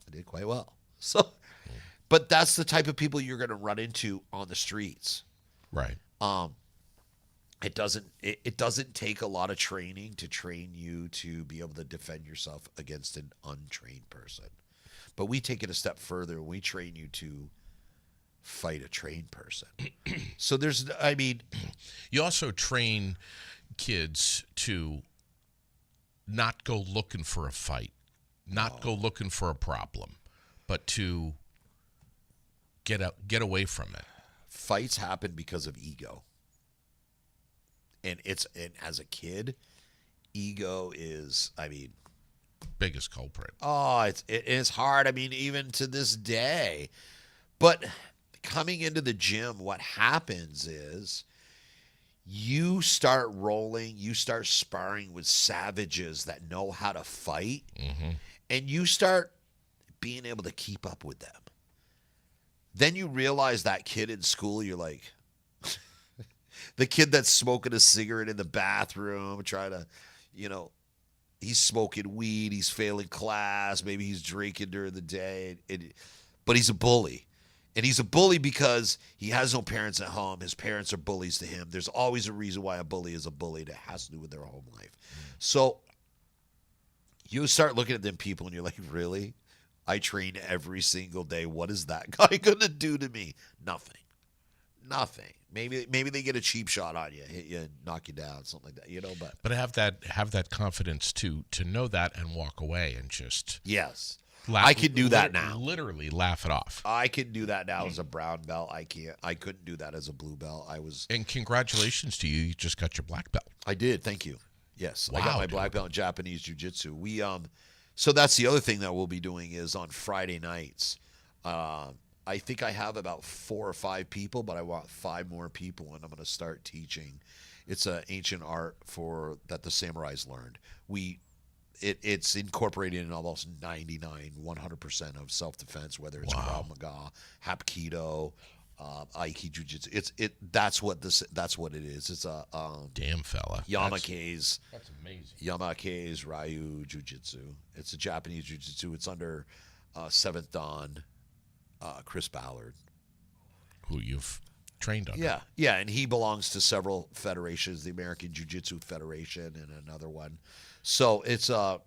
I did quite well. So, but that's the type of people you're going to run into on the streets. Right. It doesn't take a lot of training to train you to be able to defend yourself against an untrained person. But we take it a step further and we train you to fight a trained person. So you also train kids to not go looking for a fight, not go looking for a problem, but to get away from it. Fights happen because of ego. And as a kid, ego is, biggest culprit. Oh, it's hard. Even to this day. But coming into the gym, what happens is you start rolling, you start sparring with savages that know how to fight, and you start being able to keep up with them. Then you realize that kid in school, you're like, the kid that's smoking a cigarette in the bathroom, trying to, he's smoking weed, he's failing class, maybe he's drinking during the day, but he's a bully. And he's a bully because he has no parents at home. His parents are bullies to him. There's always a reason why a bully is a bully that has to do with their home life. So you start looking at them people and you're like, really? I train every single day. What is that guy going to do to me? Nothing. Maybe they get a cheap shot on you, hit you and knock you down, something like that, But have that confidence to know that and walk away and just I can do that now. Literally laugh it off. I can do that now as a brown belt. I couldn't do that as a blue belt. And congratulations to you. You just got your black belt. I did. Thank you. Yes, wow, I got my black belt in Japanese jiu-jitsu. So that's the other thing that we'll be doing is on Friday nights. I think I have about 4 or 5 people, but I want 5 more people, and I'm going to start teaching. It's an ancient art that the samurais learned. It's incorporated in almost 100% of self-defense, whether it's Krav Maga, Hapkido, Aiki Jiu-Jitsu. That's what it is. It's a damn fella. Yamake's. That's amazing. Yamake's Ryu Jiu-Jitsu. It's a Japanese Jiu-Jitsu. It's under 7th Dan, Chris Ballard, who you've trained under. Yeah, and he belongs to several federations, the American Jiu-Jitsu Federation and another one. So it's an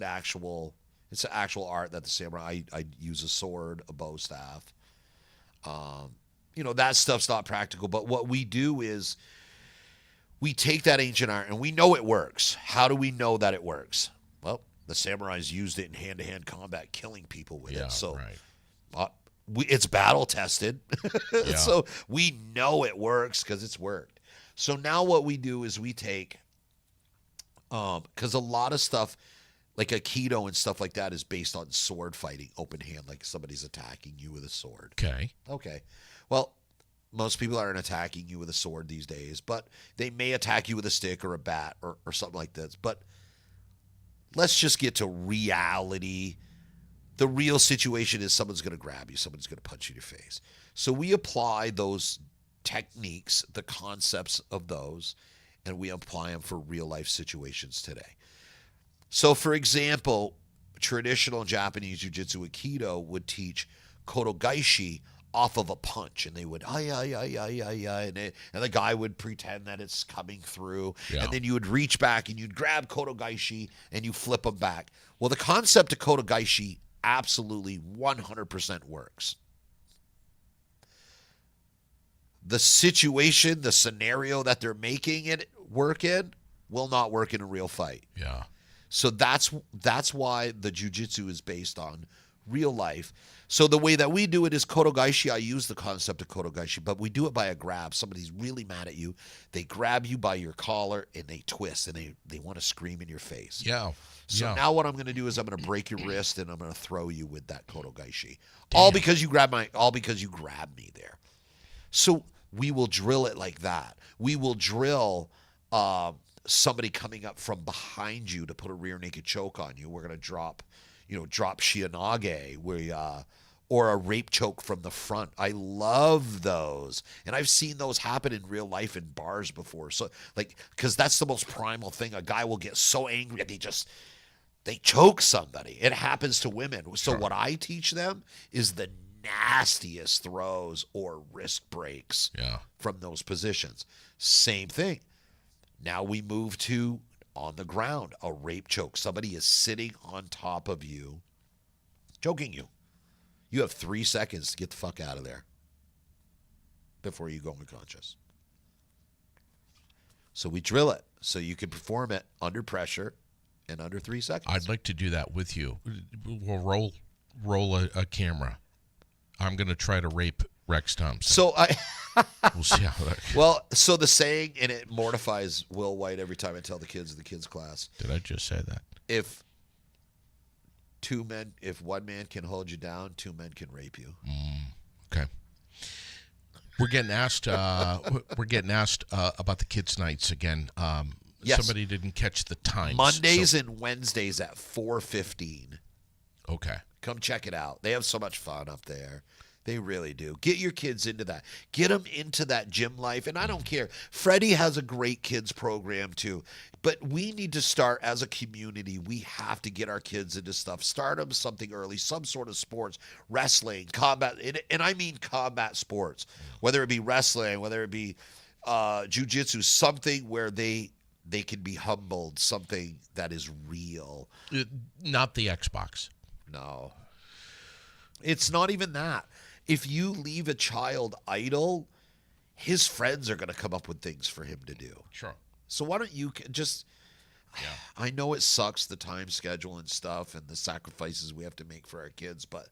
actual art that the samurai. I use a sword, a bow staff. That stuff's not practical. But what we do is we take that ancient art and we know it works. How do we know that it works? Well, the samurais used it in hand-to-hand combat, killing people with it. So it's battle tested. So we know it works because it's worked. So now what we do is we take, because a lot of stuff, like Aikido and stuff like that, is based on sword fighting, open hand, like somebody's attacking you with a sword. Okay. Well, most people aren't attacking you with a sword these days, but they may attack you with a stick or a bat or something like this. But let's just get to reality. The real situation is someone's going to grab you, someone's going to punch you in your face. So we apply those techniques, the concepts of those, and we apply them for real life situations today. So, for example, traditional Japanese Jiu-Jitsu Aikido would teach Kotogaishi off of a punch, and they would and the guy would pretend that it's coming through, and then you would reach back and you'd grab Kotogaishi and you flip him back. Well, the concept of Kotogaishi absolutely 100% works. The situation, the scenario that they're making it work in will not work in a real fight. Yeah. So that's why the jiu-jitsu is based on real life. So the way that we do it is Kotogaishi. I use the concept of Kotogaishi, but we do it by a grab. Somebody's really mad at you. They grab you by your collar and they twist and they want to scream in your face. Yeah. So now what I'm going to do is I'm going to break your wrist and I'm going to throw you with that Kotogaishi. All because you grabbed me there. So we will drill it like that. We will drill somebody coming up from behind you to put a rear naked choke on you. We're going to drop Shianage, or a rape choke from the front. I love those. And I've seen those happen in real life in bars before. So, because that's the most primal thing. A guy will get so angry that they choke somebody. It happens to women. So what I teach them is the nastiest throws or wrist breaks from those positions. Same thing. Now we move to on the ground, a rape choke. Somebody is sitting on top of you, choking you. You have 3 seconds to get the fuck out of there before you go unconscious. So we drill it so you can perform it under pressure in under 3 seconds. I'd like to do that with you. We'll roll a camera. I'm going to try to rape Rex Thompson. So We'll see how that goes. Well, so the saying, and it mortifies Will White every time I tell the kids in the kids class. Did I just say that? If one man can hold you down, 2 men can rape you. Okay. We're getting asked. We're getting asked about the kids' nights again. Yes. Somebody didn't catch the times. Mondays and Wednesdays at 4:15. Okay. Come check it out. They have so much fun up there. They really do. Get your kids into that. Get them into that gym life. And I don't care. Freddie has a great kids program too. But we need to start as a community. We have to get our kids into stuff. Start them something early, some sort of sports, wrestling, combat. And I mean combat sports, whether it be wrestling, whether it be jiu-jitsu, something where they can be humbled, something that is real. Not the Xbox. No. It's not even that. If you leave a child idle, his friends are going to come up with things for him to do. Sure. So why don't you just I know it sucks, the time schedule and stuff and the sacrifices we have to make for our kids, but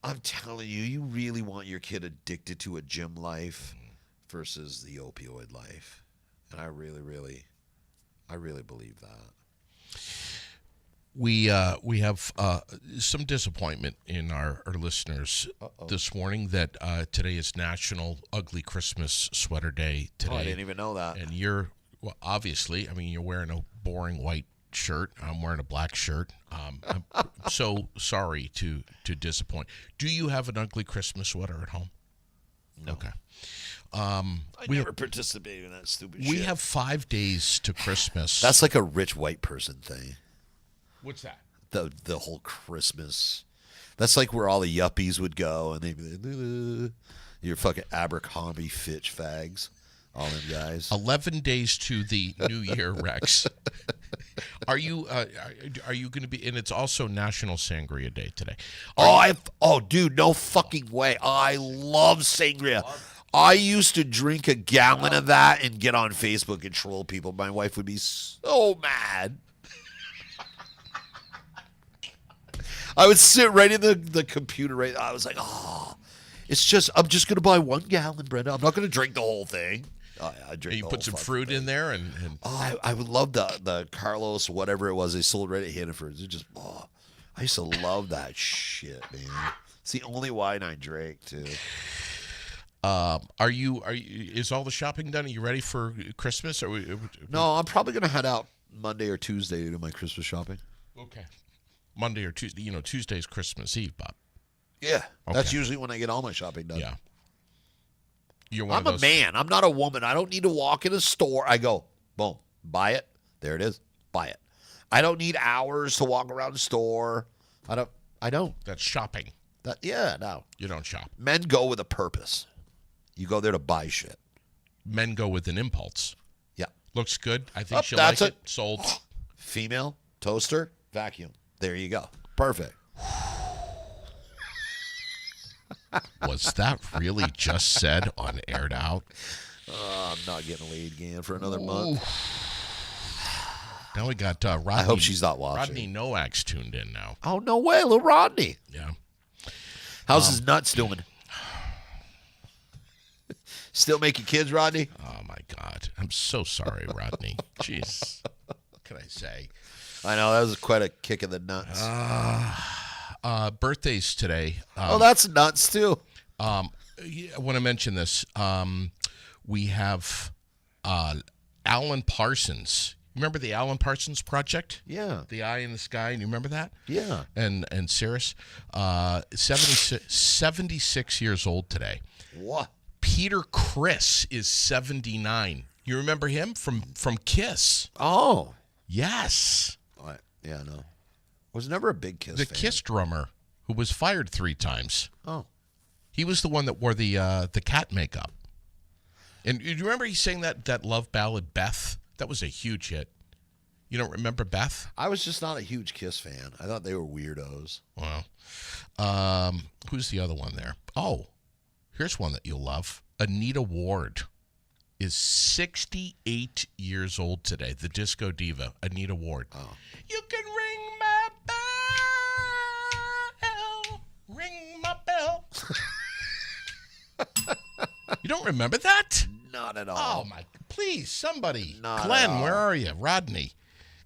I'm telling you, you really want your kid addicted to a gym life versus the opioid life. And I really believe that. We have some disappointment in our listeners this morning that today is National Ugly Christmas Sweater Day today. Oh, I didn't even know that. And well, obviously, I mean, you're wearing a boring white shirt. I'm wearing a black shirt. I'm so sorry to disappoint. Do you have an ugly Christmas sweater at home? No. Okay. I never participated in that stupid shit. We have 5 days to Christmas. That's like a rich white person thing. What's that? The whole Christmas. That's like where all the yuppies would go, and they'd be like, your fucking Abercrombie Fitch fags, all them guys. 11 days to the new year, Rex. Are you going to be? And it's also National Sangria Day today. Dude, no fucking way. I love sangria. I used to drink a gallon of that and get on Facebook and troll people. My wife would be so mad. I would sit right in the computer. Right, I was like, I'm just going to buy 1 gallon, Brenda. I'm not going to drink the whole thing. I drink. You put some fruit in there, and I would love the Carlos, whatever it was they sold right at Hannaford's. It just, I used to love that shit, man. It's the only wine I drank too. Is all the shopping done? Are you ready for Christmas? No, I'm probably going to head out Monday or Tuesday to do my Christmas shopping. Okay. Monday or Tuesday. Tuesday's Christmas Eve, Bob. Yeah. Okay. That's usually when I get all my shopping done. Yeah. I'm a man. I'm not a woman. I don't need to walk in a store. I go, boom, buy it. There it is. Buy it. I don't need hours to walk around the store. I don't. That's shopping. No. You don't shop. Men go with a purpose. You go there to buy shit. Men go with an impulse. Yeah. Looks good. I think she'll like it. Sold. Female, toaster, vacuum. There you go. Perfect. Was that really just said on Aired Out? I'm not getting laid again for another month. Now we got Rodney. I hope she's not watching. Rodney Nowak's tuned in now. Oh, no way. Little Rodney. Yeah. How's his nuts doing? Still making kids, Rodney? Oh, my God. I'm so sorry, Rodney. Jeez. What can I say? I know. That was quite a kick in the nuts. Birthdays today. That's nuts, too. I want to mention this. We have Alan Parsons. Remember the Alan Parsons Project? Yeah. The Eye in the Sky. You remember that? Yeah. And Cirrus. 76 years old today. What? Peter Criss is 79. You remember him from Kiss? Oh. Yes. Yeah, no. Was never a big Kiss The fan. Kiss drummer who was fired 3 times. Oh. He was the one that wore the cat makeup. And you remember he sang that love ballad, Beth? That was a huge hit. You don't remember Beth? I was just not a huge Kiss fan. I thought they were weirdos. Well, who's the other one there? Oh, here's one that you'll love. Anita Ward is 68 years old today. The disco diva, Anita Ward. Oh. You can ring my bell, ring my bell. You don't remember that? Not at all. Oh, my, please, somebody. Not Glenn, at all. where are you? Rodney,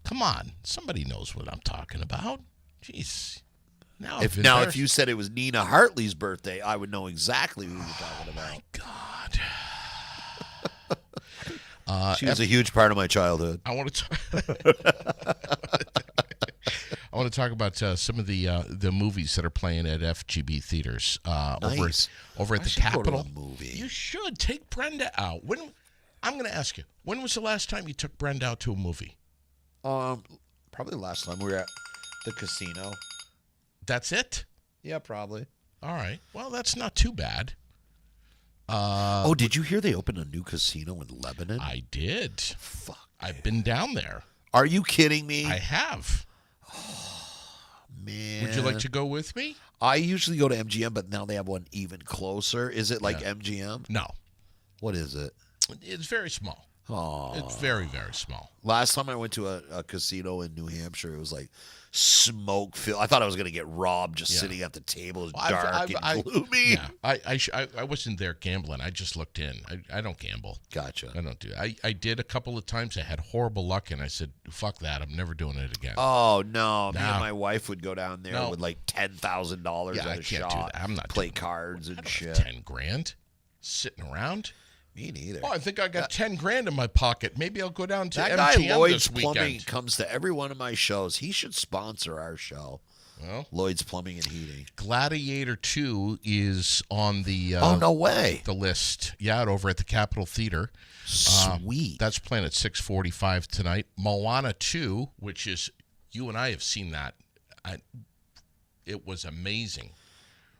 come on. Somebody knows what I'm talking about. Jeez. Now If you said it was Nina Hartley's birthday, I would know exactly who you're talking about. My God. She was a huge part of my childhood. I want to I want to talk about some of the movies that are playing at FGB theaters Nice. over at I the should go to Capitol. a movie. You should take Brenda out. I'm going to ask you, when was the last time you took Brenda out to a movie? Probably last time we were at the casino. That's it? Yeah, probably. All right. Well, that's not too bad. Did you hear they opened a new casino in Lebanon? I did. Fuck. I've been down there. Are you kidding me? I have. Man. Would you like to go with me? I usually go to MGM, but now they have one even closer. Is it like MGM? No. What is it? It's very small. Oh. It's very, very small. Last time I went to a casino in New Hampshire, it was like smoke filled. I thought I was going to get robbed just sitting at the table. It was dark and gloomy. Yeah, I wasn't there gambling. I just looked in. I don't gamble. Gotcha. I don't do that. I did a couple of times. I had horrible luck, and I said, fuck that. I'm never doing it again. Oh, no. Me and my wife would go down there No. with like $10,000 Yeah, at I a can't shot. do that. I'm not play doing cards I and don't shit. have 10 grand sitting around. Me neither. Oh, I think I got 10 grand in my pocket. Maybe I'll go down to That MGM guy Lloyd's this weekend. Plumbing comes to every one of my shows. He should sponsor our show. Well, Lloyd's Plumbing and Heating. Gladiator 2 is on the Oh, no way. the list. Yeah, over at the Capitol Theater. Sweet. That's playing at 6:45 tonight. Moana 2, which is, you and I have seen that. It was amazing.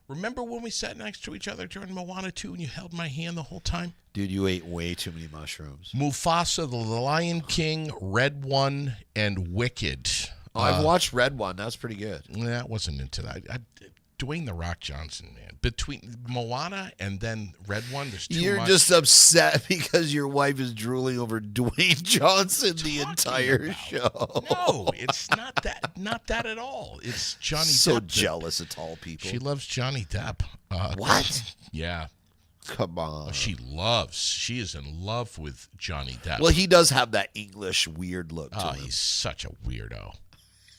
Remember when we sat next to each other during Moana 2 and you held my hand the whole time? Dude, you ate way too many mushrooms. Mufasa, The Lion King, Red One, and Wicked. Oh, I've watched Red One. That's pretty good. I wasn't into that. Dwayne The Rock Johnson, man. Between Moana and then Red One, there's too You're much. just upset because your wife is drooling over Dwayne Johnson the entire show. No, it's not that. Not that at all. It's Johnny So Depp. jealous of tall people. She loves Johnny Depp. What? Yeah. Come on. She is in love with Johnny Depp. Well, he does have that English weird look to him. He's such a weirdo.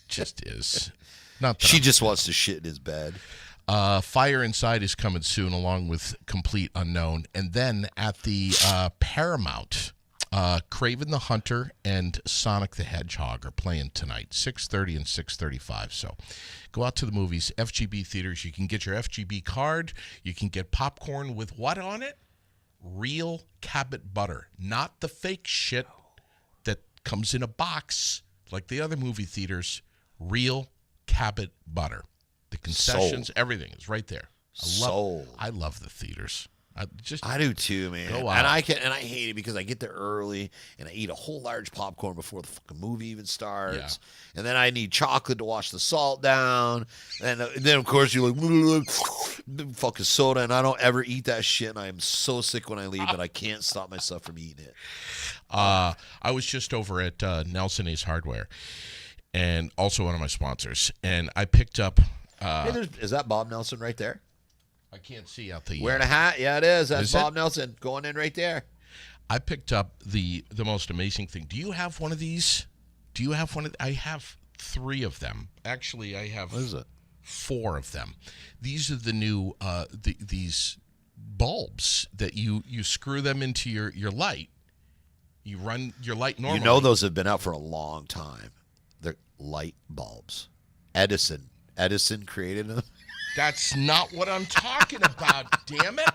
Just is. Not that She just wants to shit in his bed. Fire Inside is coming soon, along with Complete Unknown. And then at the Paramount, Kraven the Hunter and Sonic the Hedgehog are playing tonight, 6:30 and 6:35. So go out to the movies, FGB theaters. You can get your FGB card. You can get popcorn with what on it? Real Cabot butter, not the fake shit that comes in a box like the other movie theaters. Real Cabot butter. The concessions, everything is right there. I love the theaters. I do too, man. Go out. And I hate it because I get there early and I eat a whole large popcorn before the fucking movie even starts. Yeah. And then I need chocolate to wash the salt down. And then of course you're like fucking soda, and I don't ever eat that shit. And I am so sick when I leave that I can't stop myself from eating it. I was just over at Nelson Ace Hardware, and also one of my sponsors, and I picked up. Hey, is that Bob Nelson right there? I can't see out the. Wearing a hat? Yeah, it is. That's Is Bob it? Nelson going in right there. I picked up the most amazing thing. Do you have one of these? Do you have one of? I have 3 of them. Actually, I have. What is it? 4 of them. These are the new these bulbs that you screw them into your light. You run your light normally. You know those have been out for a long time. They're light bulbs. Edison created them. That's not what I'm talking about, damn it.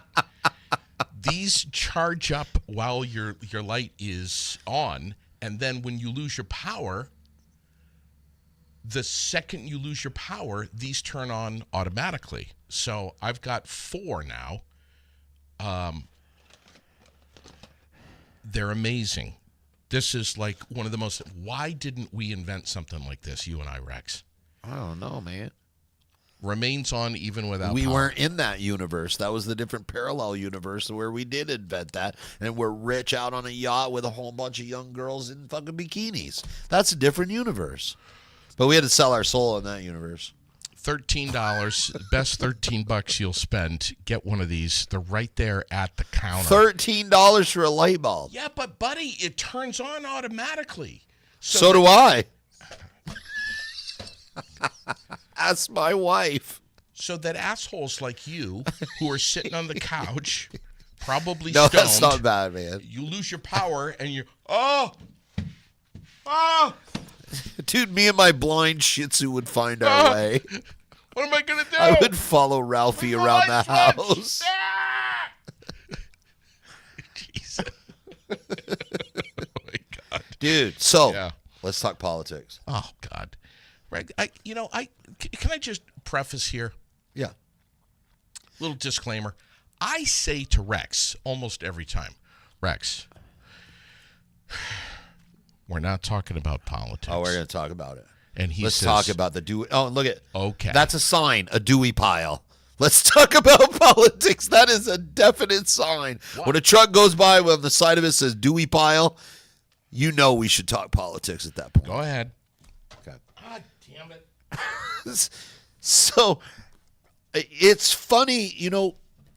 These charge up while your light is on, and then when you lose your power, the second you lose your power, these turn on automatically. So I've got 4 now. They're amazing. This is like one of the most. Why didn't we invent something like this, you and I, Rex? I don't know, man. Remains on even without We power. weren't in that universe. That was the different parallel universe where we did invent that. And we're rich out on a yacht with a whole bunch of young girls in fucking bikinis. That's a different universe. But we had to sell our soul in that universe. $13, best $13 you'll spend. Get one of these. They're right there at the counter. $13 for a light bulb. Yeah, but buddy, it turns on automatically. So do I. Ask my wife. So that assholes like you who are sitting on the couch, probably No, stoned, that's not bad, man. you lose your power and you're, oh. Dude, me and my blind Shih Tzu would find our way. What am I going to do? I would follow Ralphie around the house. Jesus. Oh, my God. Dude, so Yeah. let's talk politics. Oh, God. Greg, can I just preface here? Yeah. Little disclaimer. I say to Rex almost every time, Rex, we're not talking about politics. Oh, we're going to talk about it. And he Let's says, talk about the Dewey. Oh, look at Okay. That's a sign, a Dewey pile. Let's talk about politics. That is a definite sign. What? When a truck goes by on the side of it says Dewey pile, you know we should talk politics at that point. Go ahead. Okay. God damn it. So it's funny,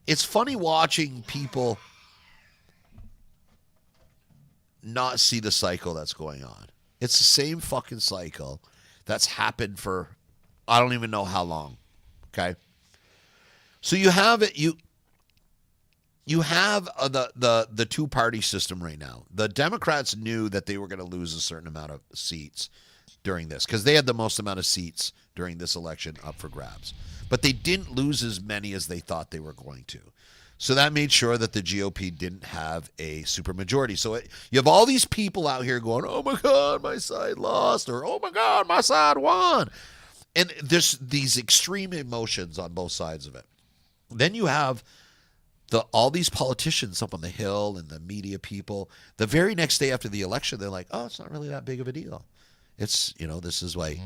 it's funny watching people not see the cycle that's going on. It's the same fucking cycle that's happened for I don't even know how long. Okay? So you have it you have the two-party system right now. The Democrats knew that they were going to lose a certain amount of seats during this because they had the most amount of seats during this election up for grabs. But they didn't lose as many as they thought they were going to. So that made sure that the GOP didn't have a supermajority. So you have all these people out here going, oh, my God, my side lost, or oh, my God, my side won. And there's these extreme emotions on both sides of it. Then you have all these politicians up on the Hill and the media people. The very next day after the election, they're like, oh, it's not really that big of a deal. It's, this is why.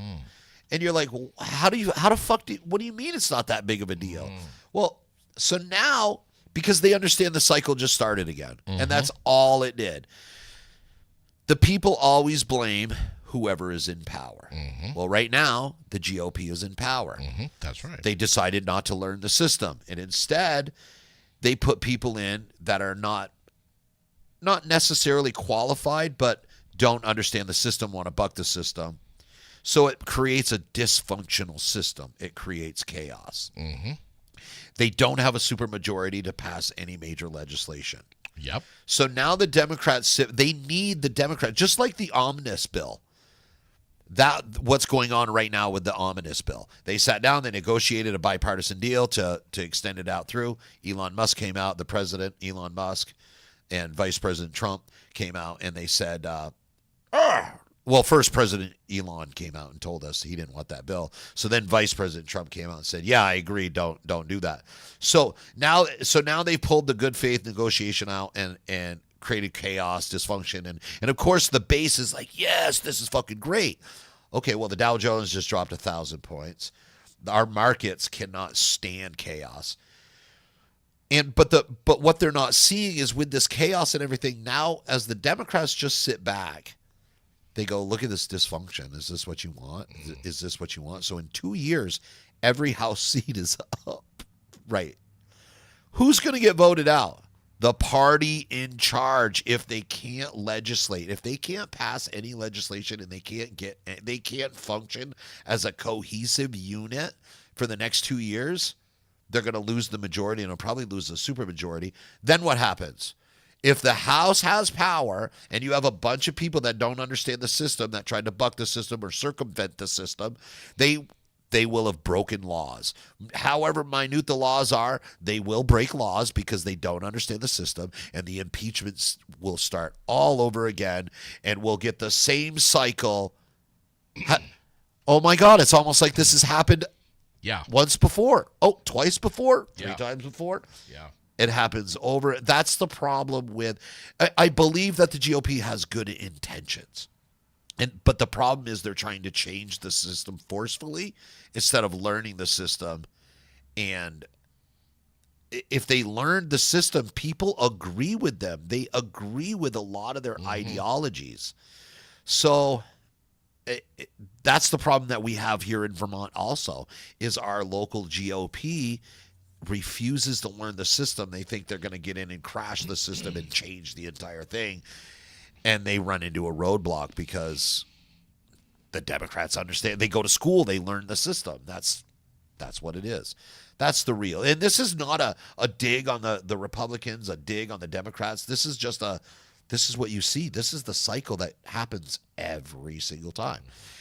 And you're like, well, what do you mean it's not that big of a deal? Well, so now, because they understand the cycle just started again, and that's all it did. The people always blame whoever is in power. Well, right now, the GOP is in power. That's right. They decided not to learn the system, and instead, they put people in that are not necessarily qualified, but don't understand the system, want to buck the system. So it creates a dysfunctional system. It creates chaos. They don't have a supermajority to pass any major legislation. Yep. So now the Democrats, they need the Democrats, just like the omnibus bill. What's going on right now with the omnibus bill. They sat down, they negotiated a bipartisan deal to extend it out through. Elon Musk came out, the president, Elon Musk, and Vice President Trump came out, and they said, well, first President Elon came out and told us he didn't want that bill. So then Vice President Trump came out and said, yeah, I agree, don't do that. So now they pulled the good faith negotiation out and created chaos, dysfunction. And of course the base is like, yes, this is fucking great. Okay, well, the Dow Jones just dropped 1,000 points. Our markets cannot stand chaos. But what they're not seeing is with this chaos and everything, now as the Democrats just sit back, they go, look at this dysfunction. Is this what you want? Is this what you want? So in 2 years, every House seat is up. Right. Who's going to get voted out? The party in charge. If they can't legislate, if they can't pass any legislation, and they can't function as a cohesive unit for the next 2 years, they're going to lose the majority and they'll probably lose the supermajority. Then what happens? If the House has power and you have a bunch of people that don't understand the system, that tried to buck the system or circumvent the system, they will have broken laws. However minute the laws are, they will break laws because they don't understand the system, and the impeachments will start all over again, and we'll get the same cycle. Oh, my God, it's almost like this has happened Yeah. once before. Oh, twice before? Yeah. 3 times before? Yeah. It happens over. That's the problem with. I believe that the GOP has good intentions, but the problem is they're trying to change the system forcefully instead of learning the system. And if they learn the system, people agree with them. They agree with a lot of their ideologies. So that's the problem that we have here in Vermont also, is our local GOP refuses to learn the system. They think they're going to get in and crash the system and change the entire thing. And they run into a roadblock because the Democrats understand. They go to school. They learn the system. That's what it is. That's the real. And this is not a dig on the Republicans, a dig on the Democrats. This is just this is what you see. This is the cycle that happens every single time.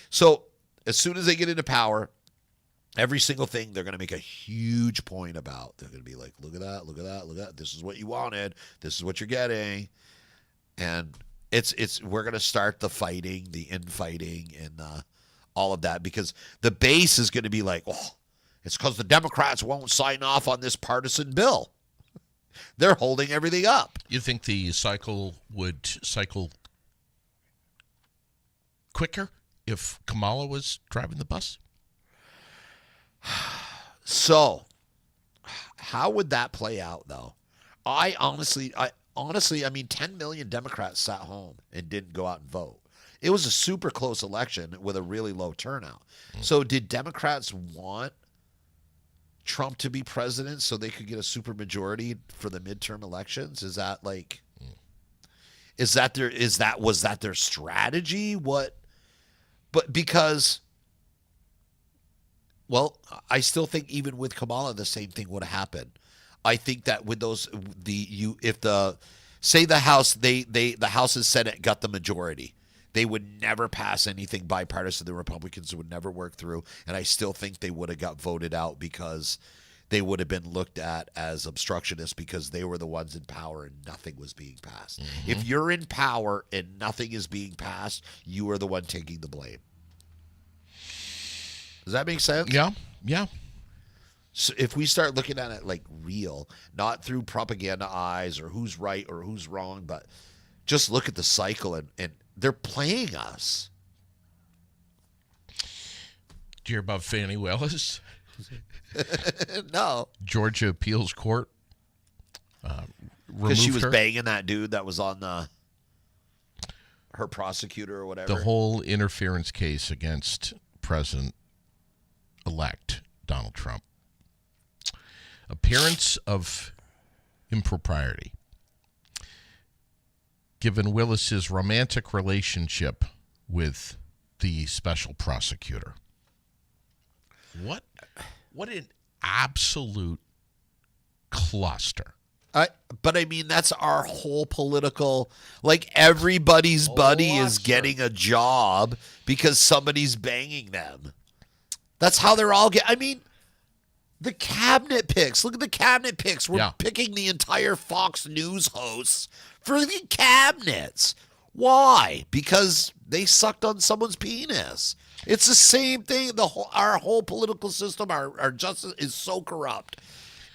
So as soon as they get into power, every single thing they're going to make a huge point about. They're going to be like, look at that, look at that, look at that. This is what you wanted. This is what you're getting. And we're going to start the fighting, the infighting, and all of that, because the base is going to be like, oh, it's because the Democrats won't sign off on this partisan bill. They're holding everything up. You think the cycle would cycle quicker if Kamala was driving the bus? So, how would that play out, though? I honestly, 10 million Democrats sat home and didn't go out and vote. It was a super close election with a really low turnout. So, did Democrats want Trump to be president so they could get a super majority for the midterm elections? Is that like, was that their strategy? What? But because, well, I still think even with Kamala, the same thing would have happened. I think that with those, if the House, the House and Senate got the majority, they would never pass anything bipartisan. The Republicans would never work through. And I still think they would have got voted out because they would have been looked at as obstructionists because they were the ones in power and nothing was being passed. If you're in power and nothing is being passed, you are the one taking the blame. Does that make sense? Yeah, yeah. So if we start looking at it like real, not through propaganda eyes or who's right or who's wrong, but just look at the cycle and they're playing us. Do you hear about Fannie Willis? No. Georgia Appeals Court Because she was her. banging that dude that was on her prosecutor or whatever. The whole interference case against President-elect Donald Trump. Appearance of impropriety. Given Willis's romantic relationship with the special prosecutor. What an absolute cluster. But I mean, that's our whole political, like everybody's buddy is getting a job because somebody's banging them. That's how they're all I mean, the cabinet picks. Look at the cabinet picks. We're picking the entire Fox News hosts for the cabinets. Why? Because they sucked on someone's penis. It's the same thing. Our whole political system, our justice is so corrupt.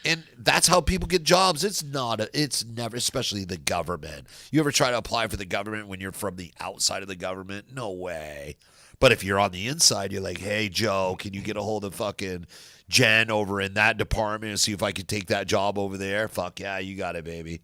And that's how people get jobs. It's never, especially the government. You ever try to apply for the government when you're from the outside of the government? No way. But if you're on the inside, you're like, hey, Joe, can you get a hold of fucking Jen over in that department and see if I can take that job over there? Fuck yeah, you got it, baby.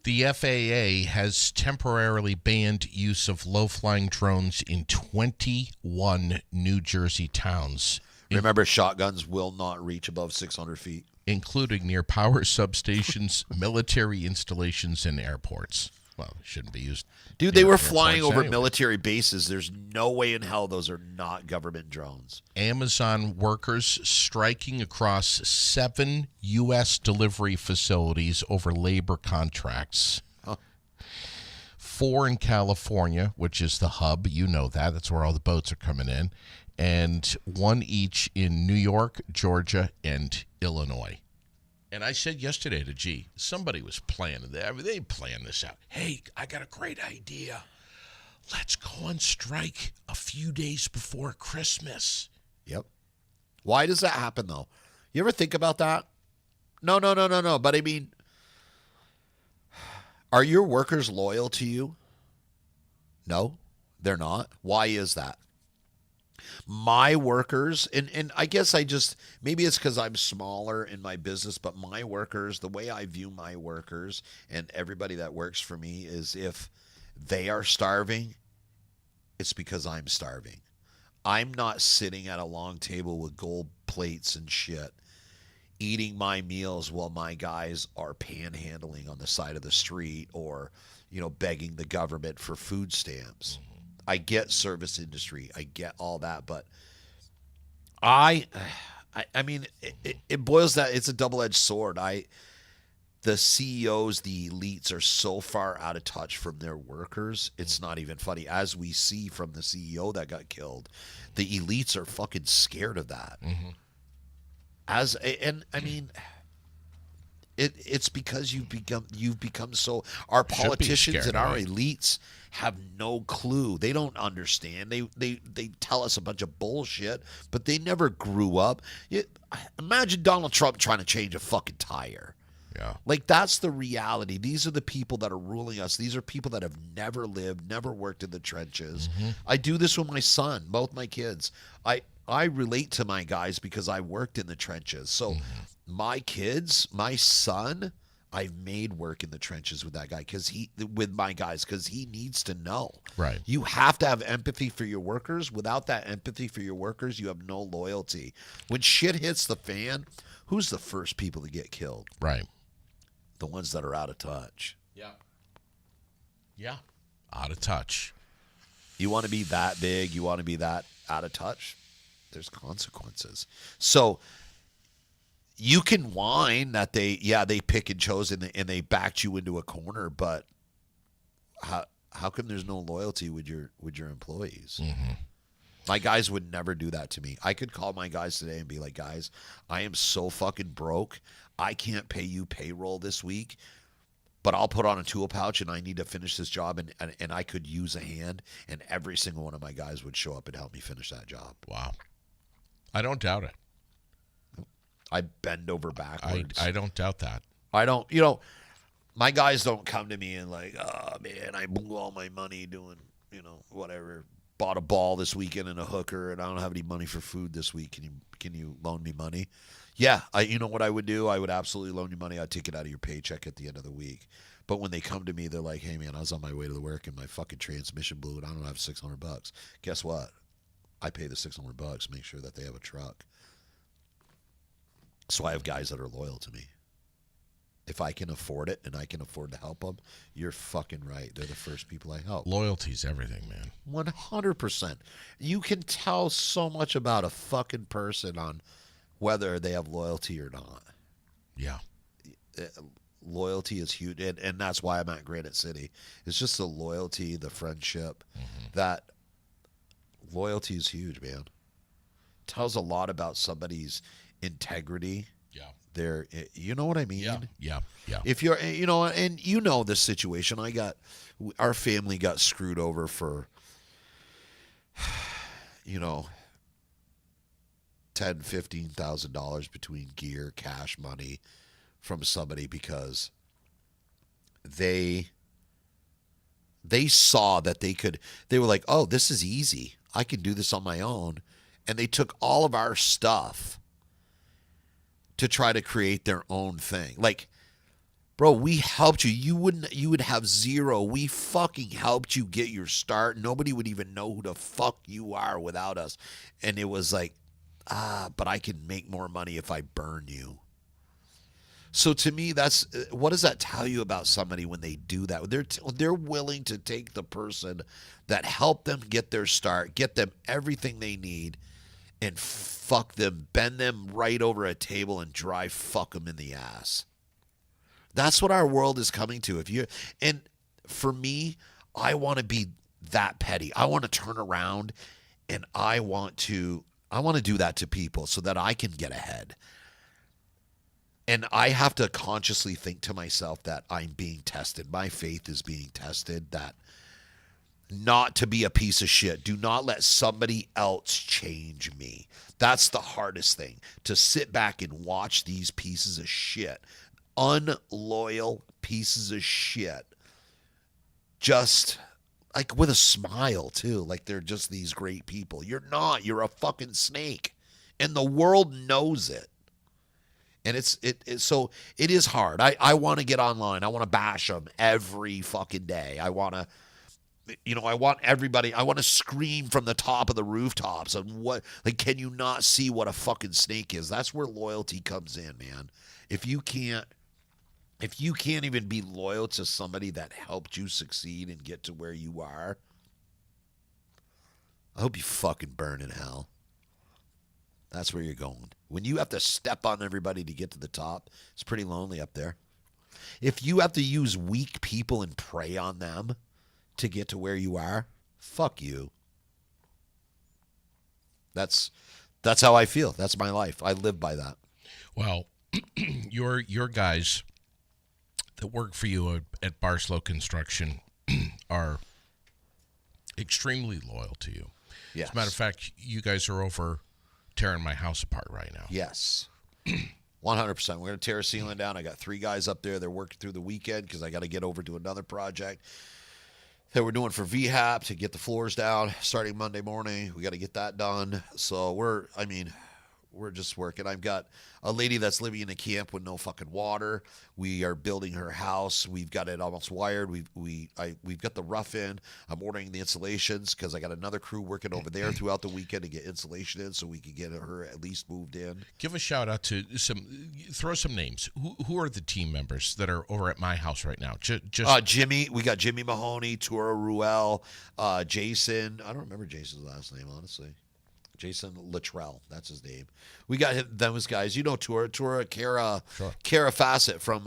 The FAA has temporarily banned use of low-flying drones in 21 New Jersey towns. Remember, shotguns will not reach above 600 feet. Including near power substations, military installations, and airports. Well, it shouldn't be used. Dude, they were flying over military bases. There's no way in hell those are not government drones. Amazon workers striking across 7 U.S. delivery facilities over labor contracts. 4 in California, which is the hub. You know that. That's where all the boats are coming in. And 1 each in New York, Georgia, and Illinois. And I said yesterday to G, somebody was planning that. They planned this out. Hey, I got a great idea. Let's go on strike a few days before Christmas. Yep. Why does that happen, though? You ever think about that? No. But I mean, are your workers loyal to you? No, they're not. Why is that? My workers, and I guess maybe it's because I'm smaller in my business, but my workers, the way I view my workers and everybody that works for me is if they are starving, it's because I'm starving. I'm not sitting at a long table with gold plates and shit, eating my meals while my guys are panhandling on the side of the street or, begging the government for food stamps. I get service industry. I get all that, but I mean, it boils down. It's a double-edged sword. The CEOs, the elites are so far out of touch from their workers. It's not even funny. As we see from the CEO that got killed, the elites are fucking scared of that. Mm-hmm. I mean, it's because you've become so. Our politicians and our elites have no clue. They don't understand. They tell us a bunch of bullshit, but they never grew up. Imagine Donald Trump trying to change a fucking tire. Yeah. Like, that's the reality. These are the people that are ruling us. These are people that have never lived, never worked in the trenches. Mm-hmm. I do this with my son, both my kids. I relate to my guys because I worked in the trenches. So my kids, my son, I've made work in the trenches with that guy with my guys because he needs to know. Right. You have to have empathy for your workers. Without that empathy for your workers, you have no loyalty. When shit hits the fan, who's the first people to get killed? Right. The ones that are out of touch. Yeah. Yeah. Out of touch. You want to be that big? You want to be that out of touch? There's consequences. So you can whine that they pick and chose and they backed you into a corner, but how come there's no loyalty with your employees? Mm-hmm. My guys would never do that to me. I could call my guys today and be like, guys, I am so fucking broke. I can't pay you payroll this week, but I'll put on a tool pouch and I need to finish this job and I could use a hand, and every single one of my guys would show up and help me finish that job. Wow. I don't doubt it. I bend over backwards. I don't doubt that. I don't, my guys don't come to me and like, oh man, I blew all my money doing, whatever. Bought a ball this weekend and a hooker, and I don't have any money for food this week. Can you loan me money? Yeah, you know what I would do? I would absolutely loan you money. I'd take it out of your paycheck at the end of the week. But when they come to me, they're like, hey man, I was on my way to the work and my fucking transmission blew and I don't have $600. Guess what? I pay the $600, make sure that they have a truck. So I have guys that are loyal to me. If I can afford it and I can afford to help them, you're fucking right. They're the first people I help. Loyalty's everything, man. 100%. You can tell so much about a fucking person on whether they have loyalty or not. Yeah. Loyalty is huge. And that's why I'm at Granite City. It's just the loyalty, the friendship. That loyalty is huge, man. Tells a lot about somebody's integrity. Yeah. You know what I mean? Yeah. If you're, and this situation, our family got screwed over for, $10,000-$15,000 between gear, cash, money from somebody because they saw that they were like, oh, this is easy. I can do this on my own. And they took all of our stuff to try to create their own thing. Like, bro, we helped you. You would have zero. We fucking helped you get your start. Nobody would even know who the fuck you are without us. And it was like, but I can make more money if I burn you. So to me, what does that tell you about somebody when they do that? They're willing to take the person that helped them get their start, get them everything they need, and fuck them, bend them right over a table and dry fuck them in the ass. That's what our world is coming to. And for me, I want to be that petty. I want to turn around and I want to do that to people so that I can get ahead. And I have to consciously think to myself that I'm being tested. My faith is being tested, that not to be a piece of shit. Do not let somebody else change me. That's the hardest thing, to sit back and watch these pieces of shit, unloyal pieces of shit, just like with a smile too, like they're just these great people. You're not. You're a fucking snake, and the world knows it. And so it is hard. I want to get online. I want to bash them every fucking day. I want to. I want everybody, I want to scream from the top of the rooftops on can you not see what a fucking snake is? That's where loyalty comes in, man. If you can't even be loyal to somebody that helped you succeed and get to where you are, I hope you fucking burn in hell. That's where you're going. When you have to step on everybody to get to the top, it's pretty lonely up there. If you have to use weak people and prey on them to get to where you are, fuck you. That's how I feel. That's my life. I live by that. Well, your guys that work for you at Barslow Construction are extremely loyal to you. Yes. As a matter of fact, you guys are over tearing my house apart right now. Yes. 100%. We're going to tear a ceiling down. I got 3 guys up there. They're working through the weekend because I got to get over to another project that we're doing for VHAP to get the floors down starting Monday morning. We got to get that done. So we're just working. I've got a lady that's living in a camp with no fucking water. We are building her house. We've got it almost wired. We've got the rough in. I'm ordering the insulations because I got another crew working over there throughout the weekend to get insulation in so we can get her at least moved in. Give a shout out to throw some names. Who are the team members that are over at my house right now? Jimmy. We got Jimmy Mahoney, Tura Ruel, Jason. I don't remember Jason's last name, honestly. Jason Luttrell, that's his name. We got those guys. Tura, Kara, sure. Kara Fassett from,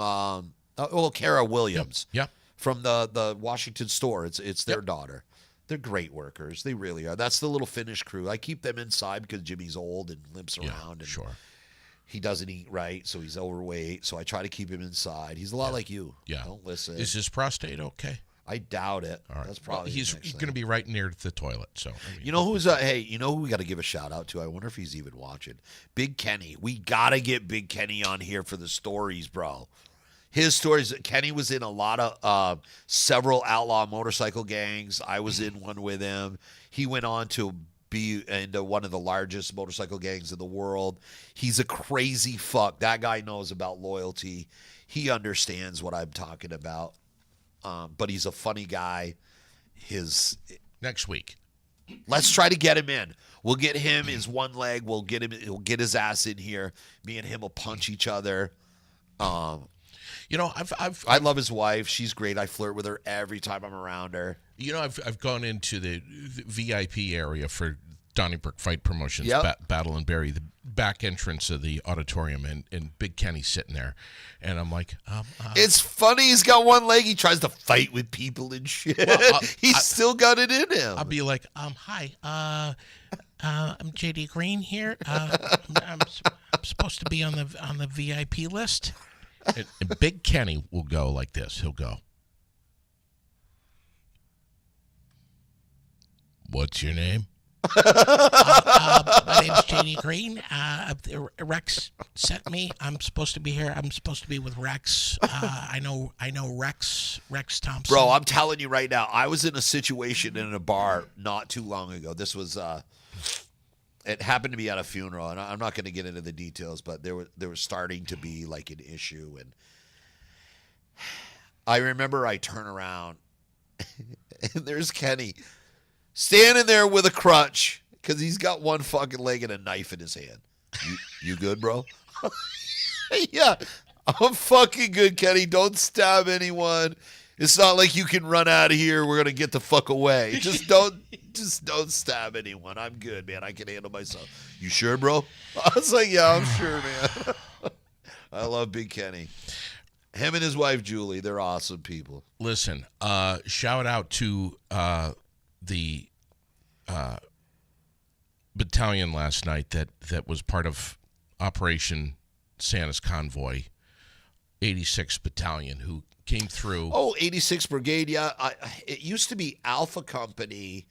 Kara Williams. Yep. From the Washington store. It's their daughter. They're great workers. They really are. That's the little Finnish crew. I keep them inside because Jimmy's old and limps around. And sure. He doesn't eat right, so he's overweight. So I try to keep him inside. He's a lot like you. Yeah. Don't listen. Is his prostate okay? I doubt it. All right. That's probably he's going to be right near the toilet. So you know who we got to give a shout out to? I wonder if he's even watching. Big Kenny. We got to get Big Kenny on here for the stories, bro. His stories. Kenny was in a lot of several outlaw motorcycle gangs. I was in one with him. He went on to be into one of the largest motorcycle gangs in the world. He's a crazy fuck. That guy knows about loyalty. He understands what I'm talking about. But he's a funny guy. Next week. Let's try to get him in. We'll get him his one leg. We'll get him. He'll get his ass in here. Me and him will punch each other. I love his wife. She's great. I flirt with her every time I'm around her. I've gone into the VIP area for Donnybrook Fight Promotions, Battle and Bury, the back entrance of the auditorium, and Big Kenny's sitting there. And I'm like, it's funny. He's got one leg. He tries to fight with people and shit. Well, he's still got it in him. I'll be like, hi, I'm JD Green here. I'm supposed to be on the VIP list. And Big Kenny will go like this. He'll go, what's your name? My name's JD Green. Rex sent me. I'm supposed to be here. I'm supposed to be with Rex. I know Rex Thompson. Bro, I'm telling you right now, I was in a situation in a bar not too long ago. This was it happened to be at a funeral, and I'm not going to get into the details, but there was starting to be like an issue, and I remember I turn around and there's Kenny standing there with a crutch because he's got one fucking leg and a knife in his hand. You good, bro? Yeah, I'm fucking good, Kenny. Don't stab anyone. It's not like you can run out of here. We're gonna get the fuck away. Just don't stab anyone. I'm good, man. I can handle myself. You sure, bro? I was like, yeah, I'm sure, man. I love Big Kenny. Him and his wife Julie, they're awesome people. Listen, shout out to the battalion last night that was part of Operation Santa's Convoy. 86th Battalion who came through. Oh, 86th Brigade, yeah. It used to be Alpha Company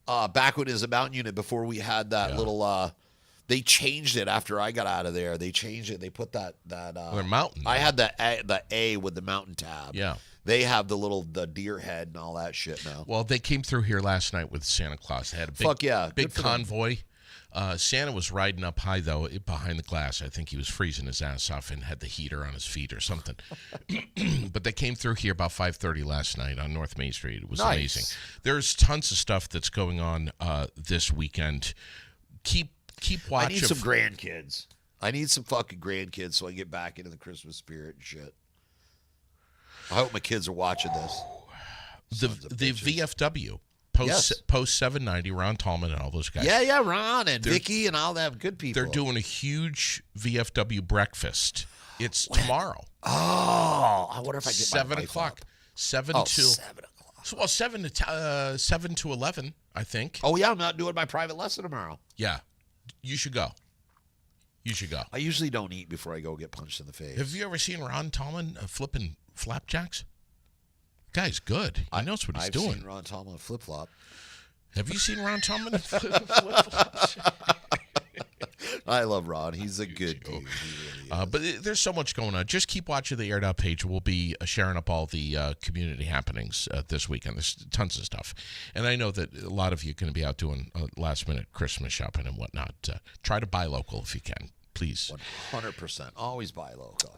back when it was a mountain unit before we had that little they changed it after I got out of there. They changed it. They put that They're mountain. I had the A with the mountain tab. Yeah. They have the deer head and all that shit now. Well, they came through here last night with Santa Claus. They had a big, big convoy. Santa was riding up high, though, behind the glass. I think he was freezing his ass off and had the heater on his feet or something. But they came through here about 5:30 last night on North Main Street. It was amazing. There's tons of stuff that's going on this weekend. Keep watching. I need some grandkids. I need some fucking grandkids so I can get back into the Christmas spirit and shit. I hope my kids are watching this. The VFW. Post 790, Ron Tallman and all those guys. Yeah, Ron and Vicky and all them good people. They're doing a huge VFW breakfast. It's tomorrow. Oh, I wonder if I get 7 o'clock. 7 to 7 o'clock. Well, 7 to 11, I think. Oh yeah, I'm not doing my private lesson tomorrow. Yeah, you should go. You should go. I usually don't eat before I go get punched in the face. Have you ever seen Ron Tallman flipping flapjacks? Guy's good. He knows what he's doing. I've seen Ron Tallman flip-flop. Have you seen Ron Tallman flip-flops? I love Ron. He's a good dude. But there's so much going on. Just keep watching the Aired Out page. We'll be sharing up all the community happenings this weekend. There's tons of stuff. And I know that a lot of you are going to be out doing last-minute Christmas shopping and whatnot. Try to buy local if you can, please. 100%. Always buy local.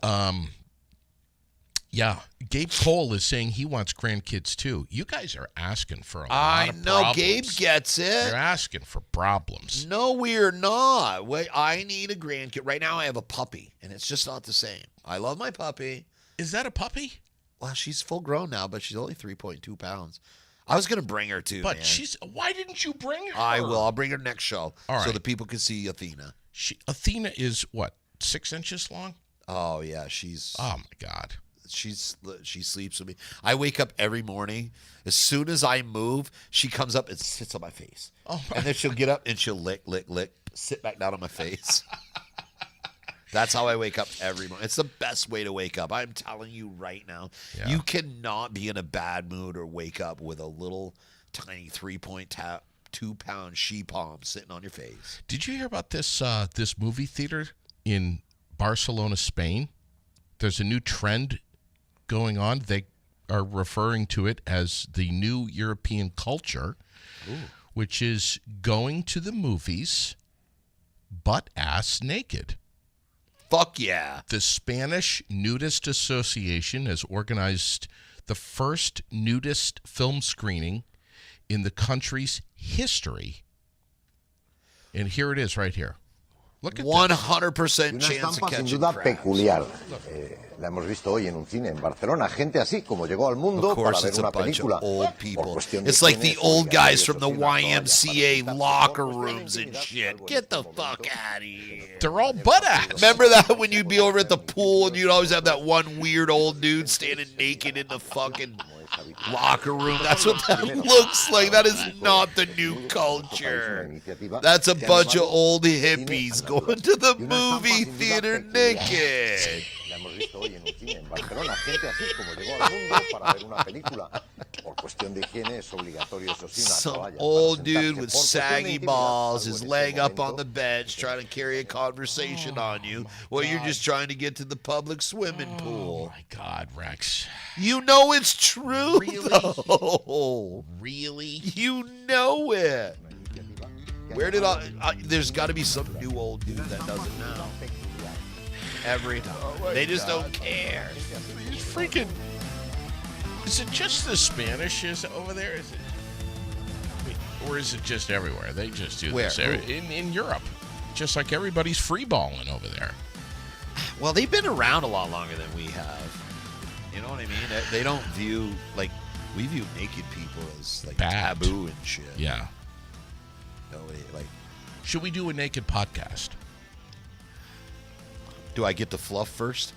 Yeah, Gabe Cole is saying he wants grandkids too. You guys are asking for a lot of problems. I know, Gabe gets it. You're asking for problems. No, we're not. Wait, I need a grandkid. Right now I have a puppy, and it's just not the same. I love my puppy. Is that a puppy? Well, she's full grown now, but she's only 3.2 pounds. I was going to bring her too, but man. Why didn't you bring her? I will. I'll bring her next show so that people can see Athena. Athena is what, 6 inches long? Oh, yeah. She's... Oh, my God. She sleeps with me. I wake up every morning. As soon as I move, she comes up and sits on my face. Oh, and then she'll get up and she'll lick, sit back down on my face. That's how I wake up every morning. It's the best way to wake up. I'm telling you right now. Yeah. You cannot be in a bad mood or wake up with a little tiny 3.2-pound she-palm sitting on your face. Did you hear about this movie theater in Barcelona, Spain? There's a new trend going on. They are referring to it as the new European culture, which is going to the movies butt-ass naked. Fuck yeah. The Spanish Nudist Association has organized the first nudist film screening in the country's history. And here it is right here. Look at 100% chance of catching crabs. Peculiar. La hemos visto hoy en un cine en Barcelona. Gente así como llegó al mundo para ver una película. Old people. It's like the old guys from the YMCA locker rooms and shit. Get the fuck out of here. They're all butt ass. Remember that when you'd be over at the pool and you'd always have that one weird old dude standing naked in the fucking locker room? That's what that looks like. That is not the new culture. That's a bunch of old hippies going to the movie theater naked. Some old dude with saggy balls, his leg up on the bench, trying to carry a conversation on you while you're just trying to get to the public swimming pool. Oh, my God, Rex. You know it's true, though. Really? You know it. Where did there's got to be some new old dude that doesn't know. Every time. They just don't care. It's freaking... Is it just the Spanish is over there? Is it, or is it just everywhere? They just do this in Europe. Just like everybody's free-balling over there. Well, they've been around a lot longer than we have. You know what I mean? They don't view, like, we view naked people as, like, bad. Taboo and shit. Yeah. Nobody, like... Should we do a naked podcast? Do I get the fluff first?